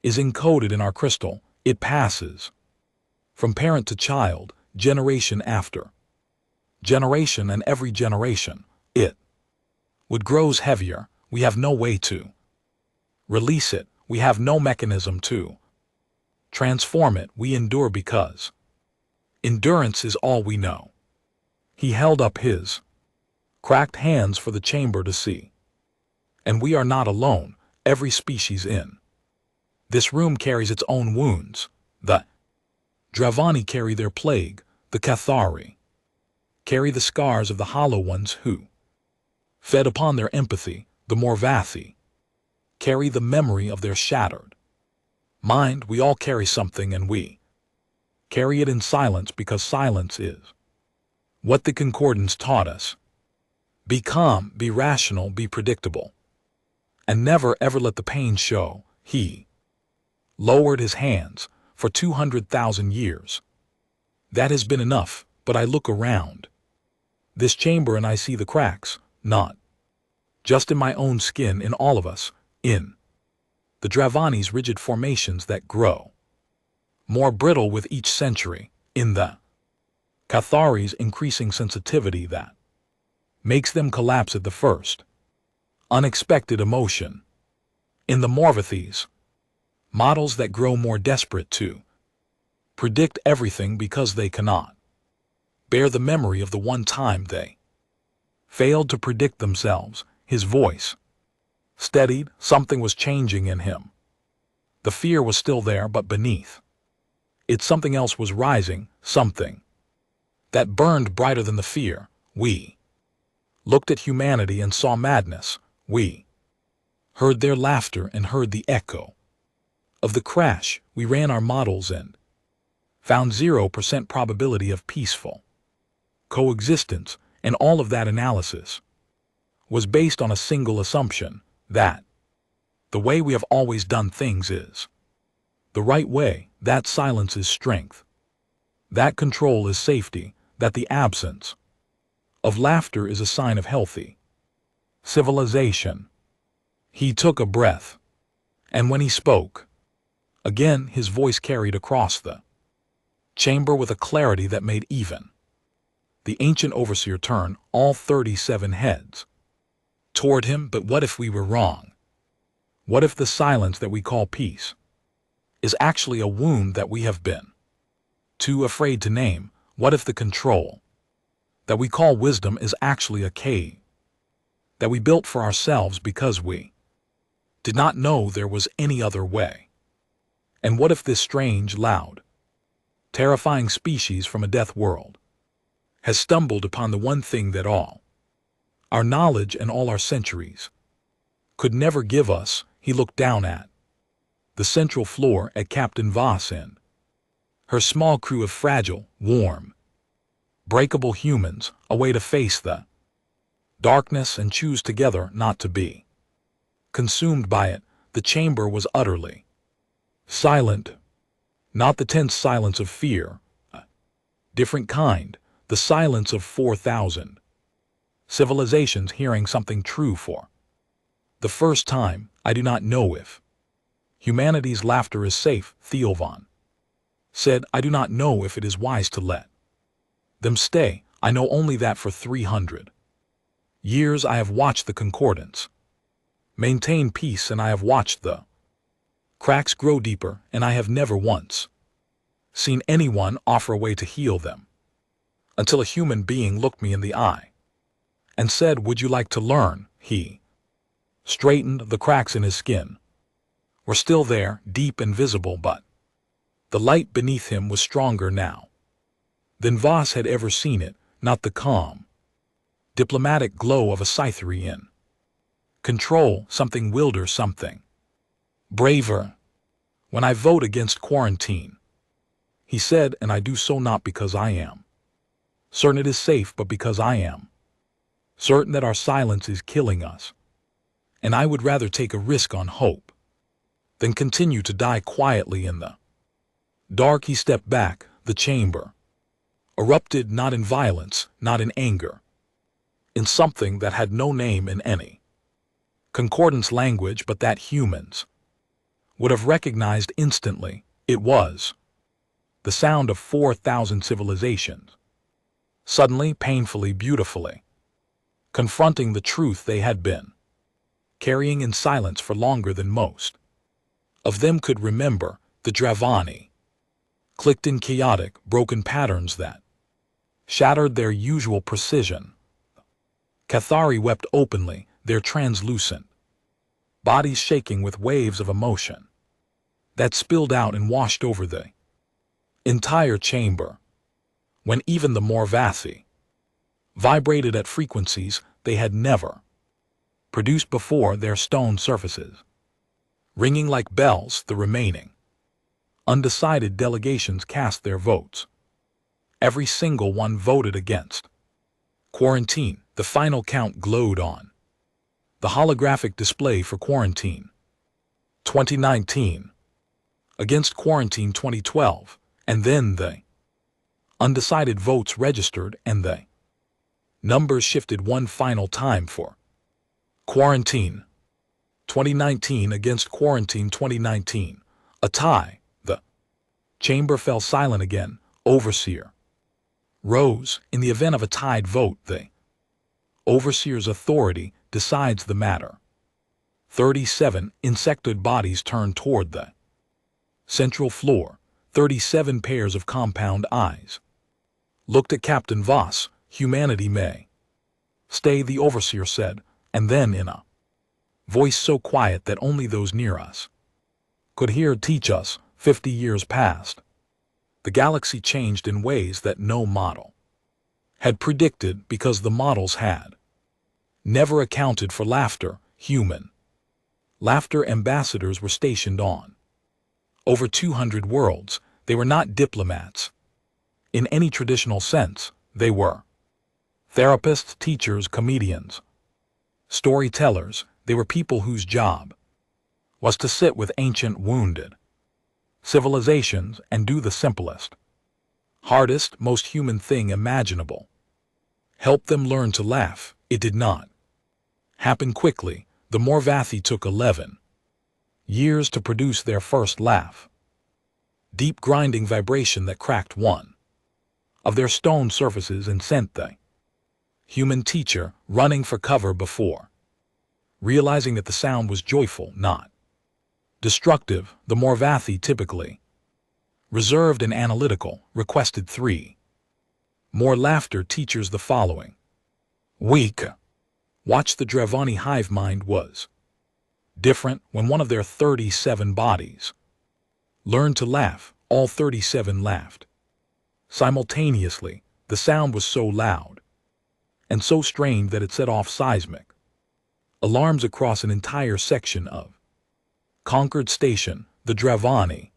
is encoded in our crystal. It passes from parent to child, generation after generation, and every generation it would grows heavier. We have no way to release it. We have no mechanism to transform it. We endure because endurance is all we know. He held up his cracked hands for the chamber to see. And we are not alone. Every species in this room carries its own wounds. The Dravani carry their plague. The Cathari carry the scars of the hollow ones who fed upon their empathy. The Morvathi carry the memory of their shattered mind. We all carry something, and we carry it in silence, because silence is what the concordance taught us. Be calm, be rational, be predictable, and never ever let the pain show. He lowered his hands. For 200,000 years that has been enough. But I look around this chamber and I see the cracks, not just in my own skin, in all of us, in the Dravani's rigid formations that grow more brittle with each century, in the Cathari's increasing sensitivity that makes them collapse at the first unexpected emotion, in the Morvathi's models that grow more desperate to predict everything because they cannot bear the memory of the one time they failed to predict themselves. His voice steadied. Something was changing in him. The fear was still there, but beneath it something else was rising, something that burned brighter than the fear. We looked at humanity and saw madness. We heard their laughter and heard the echo of the crash. We ran our models and found 0% probability of peaceful coexistence, and all of that analysis was based on a single assumption, that the way we have always done things is the right way, that silence is strength, that control is safety, that the absence of laughter is a sign of healthy civilization. He took a breath, and when he spoke again, his voice carried across the chamber with a clarity that made even the ancient overseer turn, all 37 heads toward him. But what if we were wrong? What if the silence that we call peace is actually a wound that we have been too afraid to name. What if the control that we call wisdom is actually a cave that we built for ourselves because we did not know there was any other way? And what if this strange, loud, terrifying species from a death world has stumbled upon the one thing that all our knowledge and all our centuries could never give us? He looked down at the central floor at Captain Voss and her small crew of fragile, warm, breakable humans, a way to face the darkness and choose together not to be consumed by it. The chamber was utterly silent, not the tense silence of fear, a different kind, the silence of 4,000 civilizations hearing something true for the first time. I do not know if humanity's laughter is safe, Theovan said. I do not know if it is wise to let them stay. I know only that for 300 years I have watched the concordance maintain peace, and I have watched the cracks grow deeper, and I have never once seen anyone offer a way to heal them, until a human being looked me in the eye and said, "Would you like to learn?" He straightened. The cracks in his skin were still there, deep and visible, but the light beneath him was stronger now than Voss had ever seen it, not the calm, diplomatic glow of a Scytherian control, something wilder, something braver. "When I vote against quarantine," he said, "and I do so not because I am certain it is safe, but because I am certain that our silence is killing us, and I would rather take a risk on hope than continue to die quietly in the dark." He stepped back. The chamber erupted, not in violence, not in anger, in something that had no name in any concordance language, but that humans would have recognized instantly. It was the sound of 4,000 civilizations, suddenly, painfully, beautifully confronting the truth they had been carrying in silence for longer than most of them could remember. The Dravani clicked in chaotic, broken patterns that shattered their usual precision. Cathari wept openly, their translucent bodies shaking with waves of emotion that spilled out and washed over the entire chamber. When even the Morvathi vibrated at frequencies they had never produced before, their stone surfaces ringing like bells, the remaining undecided delegations cast their votes. Every single one voted against quarantine. The final count glowed on the holographic display for quarantine 2019 against quarantine 2012, and then the undecided votes registered and the numbers shifted one final time for quarantine 2019 against quarantine 2019. A tie. The chamber fell silent again. Overseer rose. In the event of a tied vote, the overseer's authority decides the matter. 37 insectoid bodies turned toward the central floor. 37 pairs of compound eyes looked at Captain Voss. "Humanity may stay," the overseer said, and then in a voice so quiet that only those near us could hear, "Teach us." 50 years passed. The galaxy changed in ways that no model had predicted, because the models had never accounted for laughter. Human laughter ambassadors were stationed on over 200 worlds. They were not diplomats in any traditional sense. They were therapists, teachers, comedians, storytellers. They were people whose job was to sit with ancient, wounded civilizations and do the simplest, hardest, most human thing imaginable: help them learn to laugh. It did not happen quickly. The Morvathi took 11 years to produce their first laugh. Deep grinding vibration that cracked one of their stone surfaces and sent the human teacher running for cover before realizing that the sound was joyful, not Destructive, the Morvathi typically. Reserved and analytical, requested 3. More laughter teaches the following. Weak. Watch the Dravani hive mind was different when one of their 37 bodies learned to laugh, all 37 laughed. Simultaneously, the sound was so loud and so strained that it set off seismic alarms across an entire section of Concord Station. The Dravani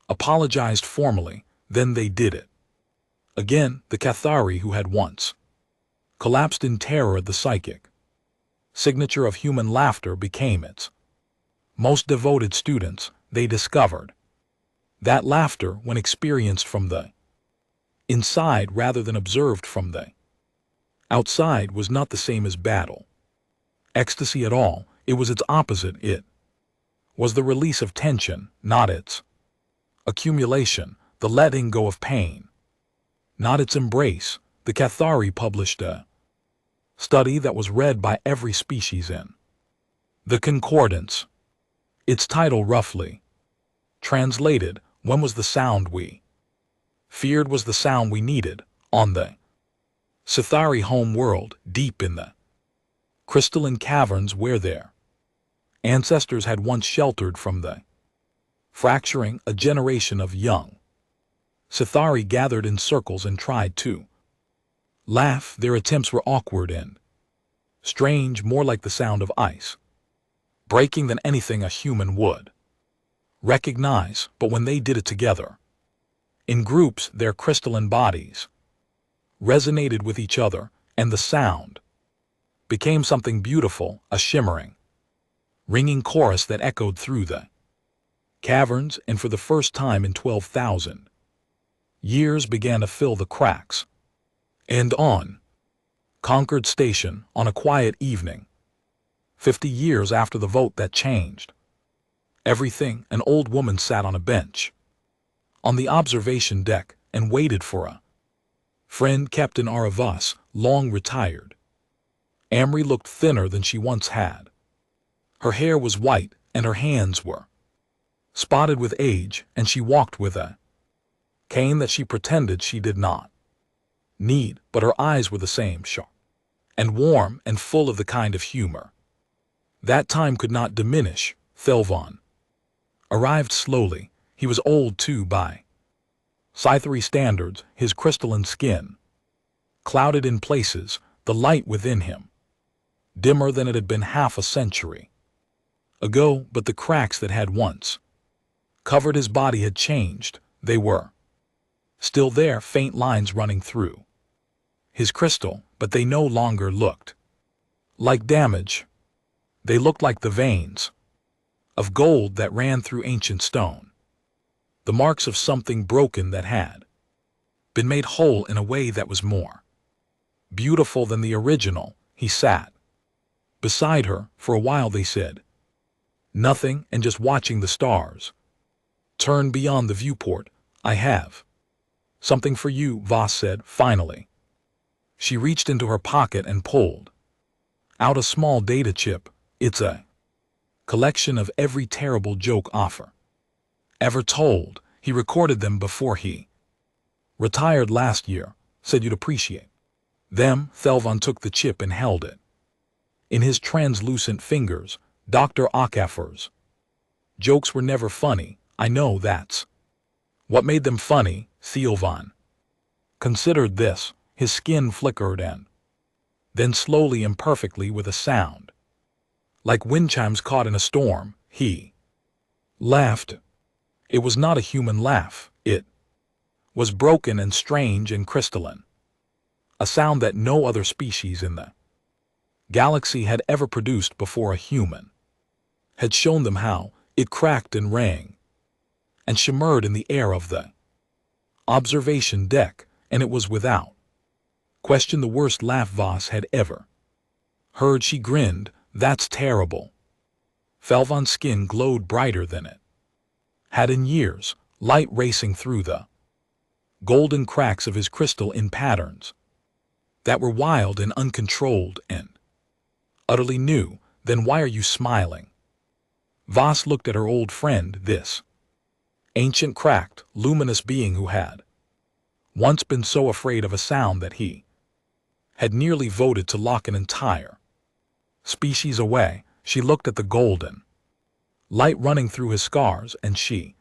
apologized formally, then they did it. Again, the Cathari who had once collapsed in terror at the psychic signature of human laughter became its most devoted students. They discovered that laughter, when experienced from the inside rather than observed from the outside, was not the same as battle ecstasy at all. It was its opposite. It was the release of tension, not its accumulation, the letting go of pain, not its embrace. The Cathari published a study that was read by every species in the Concordance. Its title roughly translated, "When was the sound we feared was the sound we needed," on the Cathari home world, deep in the crystalline caverns where their ancestors had once sheltered from the fracturing. A generation of young Cathari gathered in circles and tried to laugh. Their attempts were awkward and strange, more like the sound of ice breaking than anything a human would recognize. But when they did it together, in groups, their crystalline bodies resonated with each other, and the sound became something beautiful, a shimmering, ringing chorus that echoed through the caverns, and for the first time in 12,000 years began to fill the cracks. And on Concord Station, on a quiet evening, 50 years after the vote that changed everything, an old woman sat on a bench on the observation deck and waited for a friend. Captain Aravas, long retired. Amri looked thinner than she once had. Her hair was white and her hands were spotted with age, and she walked with a cane that she pretended she did not need, but her eyes were the same, sharp and warm and full of the kind of humor that time could not diminish. Thelvan arrived slowly. He was old too by Scythery standards, his crystalline skin clouded in places, the light within him dimmer than it had been half a century ago, but the cracks that had once covered his body had changed. They were still there, faint lines running through his crystal, but they no longer looked like damage. They looked like the veins of gold that ran through ancient stone, the marks of something broken that had been made whole in a way that was more beautiful than the original. He sat beside her. For a while they said nothing, and just watching the stars turn beyond the viewport. "I have something for you," Voss said finally. She reached into her pocket and pulled out a small data chip. "It's a collection of every terrible joke offer ever told. He recorded them before he retired last year. Said you'd appreciate them." Thelvan took the chip and held it in his translucent fingers. "Dr. Okafor's jokes were never funny. I know that's what made them funny." Thelvan considered this. His skin flickered, and then slowly, imperfectly, with a sound like wind chimes caught in a storm, he laughed. It was not a human laugh. It was broken and strange and crystalline, a sound that no other species in the galaxy had ever produced before. A human had shown them how. It cracked and rang and shimmered in the air of the observation deck, and it was without question the worst laugh Voss had ever heard. She grinned. "That's terrible." Thelvan's skin glowed brighter than it had in years, light racing through the golden cracks of his crystal in patterns that were wild and uncontrolled and utterly new. "Then why are you smiling?" Voss looked at her old friend, this ancient, cracked, luminous being who had once been so afraid of a sound that he had nearly voted to lock an entire species away. She looked at the golden light running through his scars, and she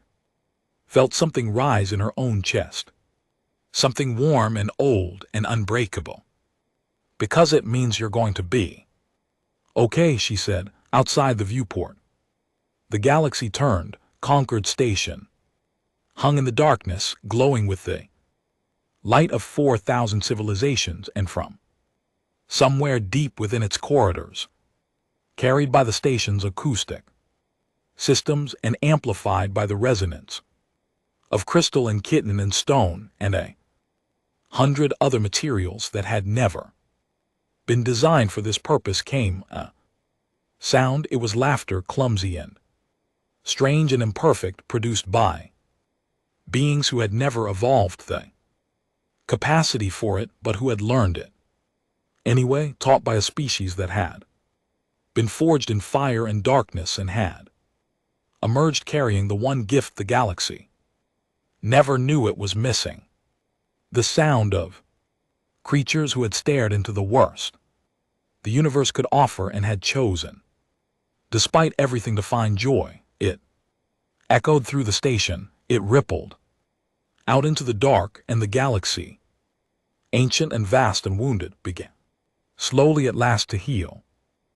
felt something rise in her own chest. Something warm and old and unbreakable. Because it means you're going to be okay, she said, outside the viewport. The galaxy turned, conquered station, hung in the darkness, glowing with the light of 4,000 civilizations, and from somewhere deep within its corridors, carried by the station's acoustic systems and amplified by the resonance of crystal and kitten and stone and 100 other materials that had never been designed for this purpose, came a sound. It was laughter, clumsy and strange and imperfect, produced by beings who had never evolved the capacity for it, but who had learned it anyway, taught by a species that had been forged in fire and darkness and had emerged carrying the one gift the galaxy never knew it was missing: the sound of creatures who had stared into the worst the universe could offer and had chosen, despite everything, to find joy. It echoed through the station, it rippled out into the dark, and the galaxy, ancient and vast and wounded, began slowly at last to heal.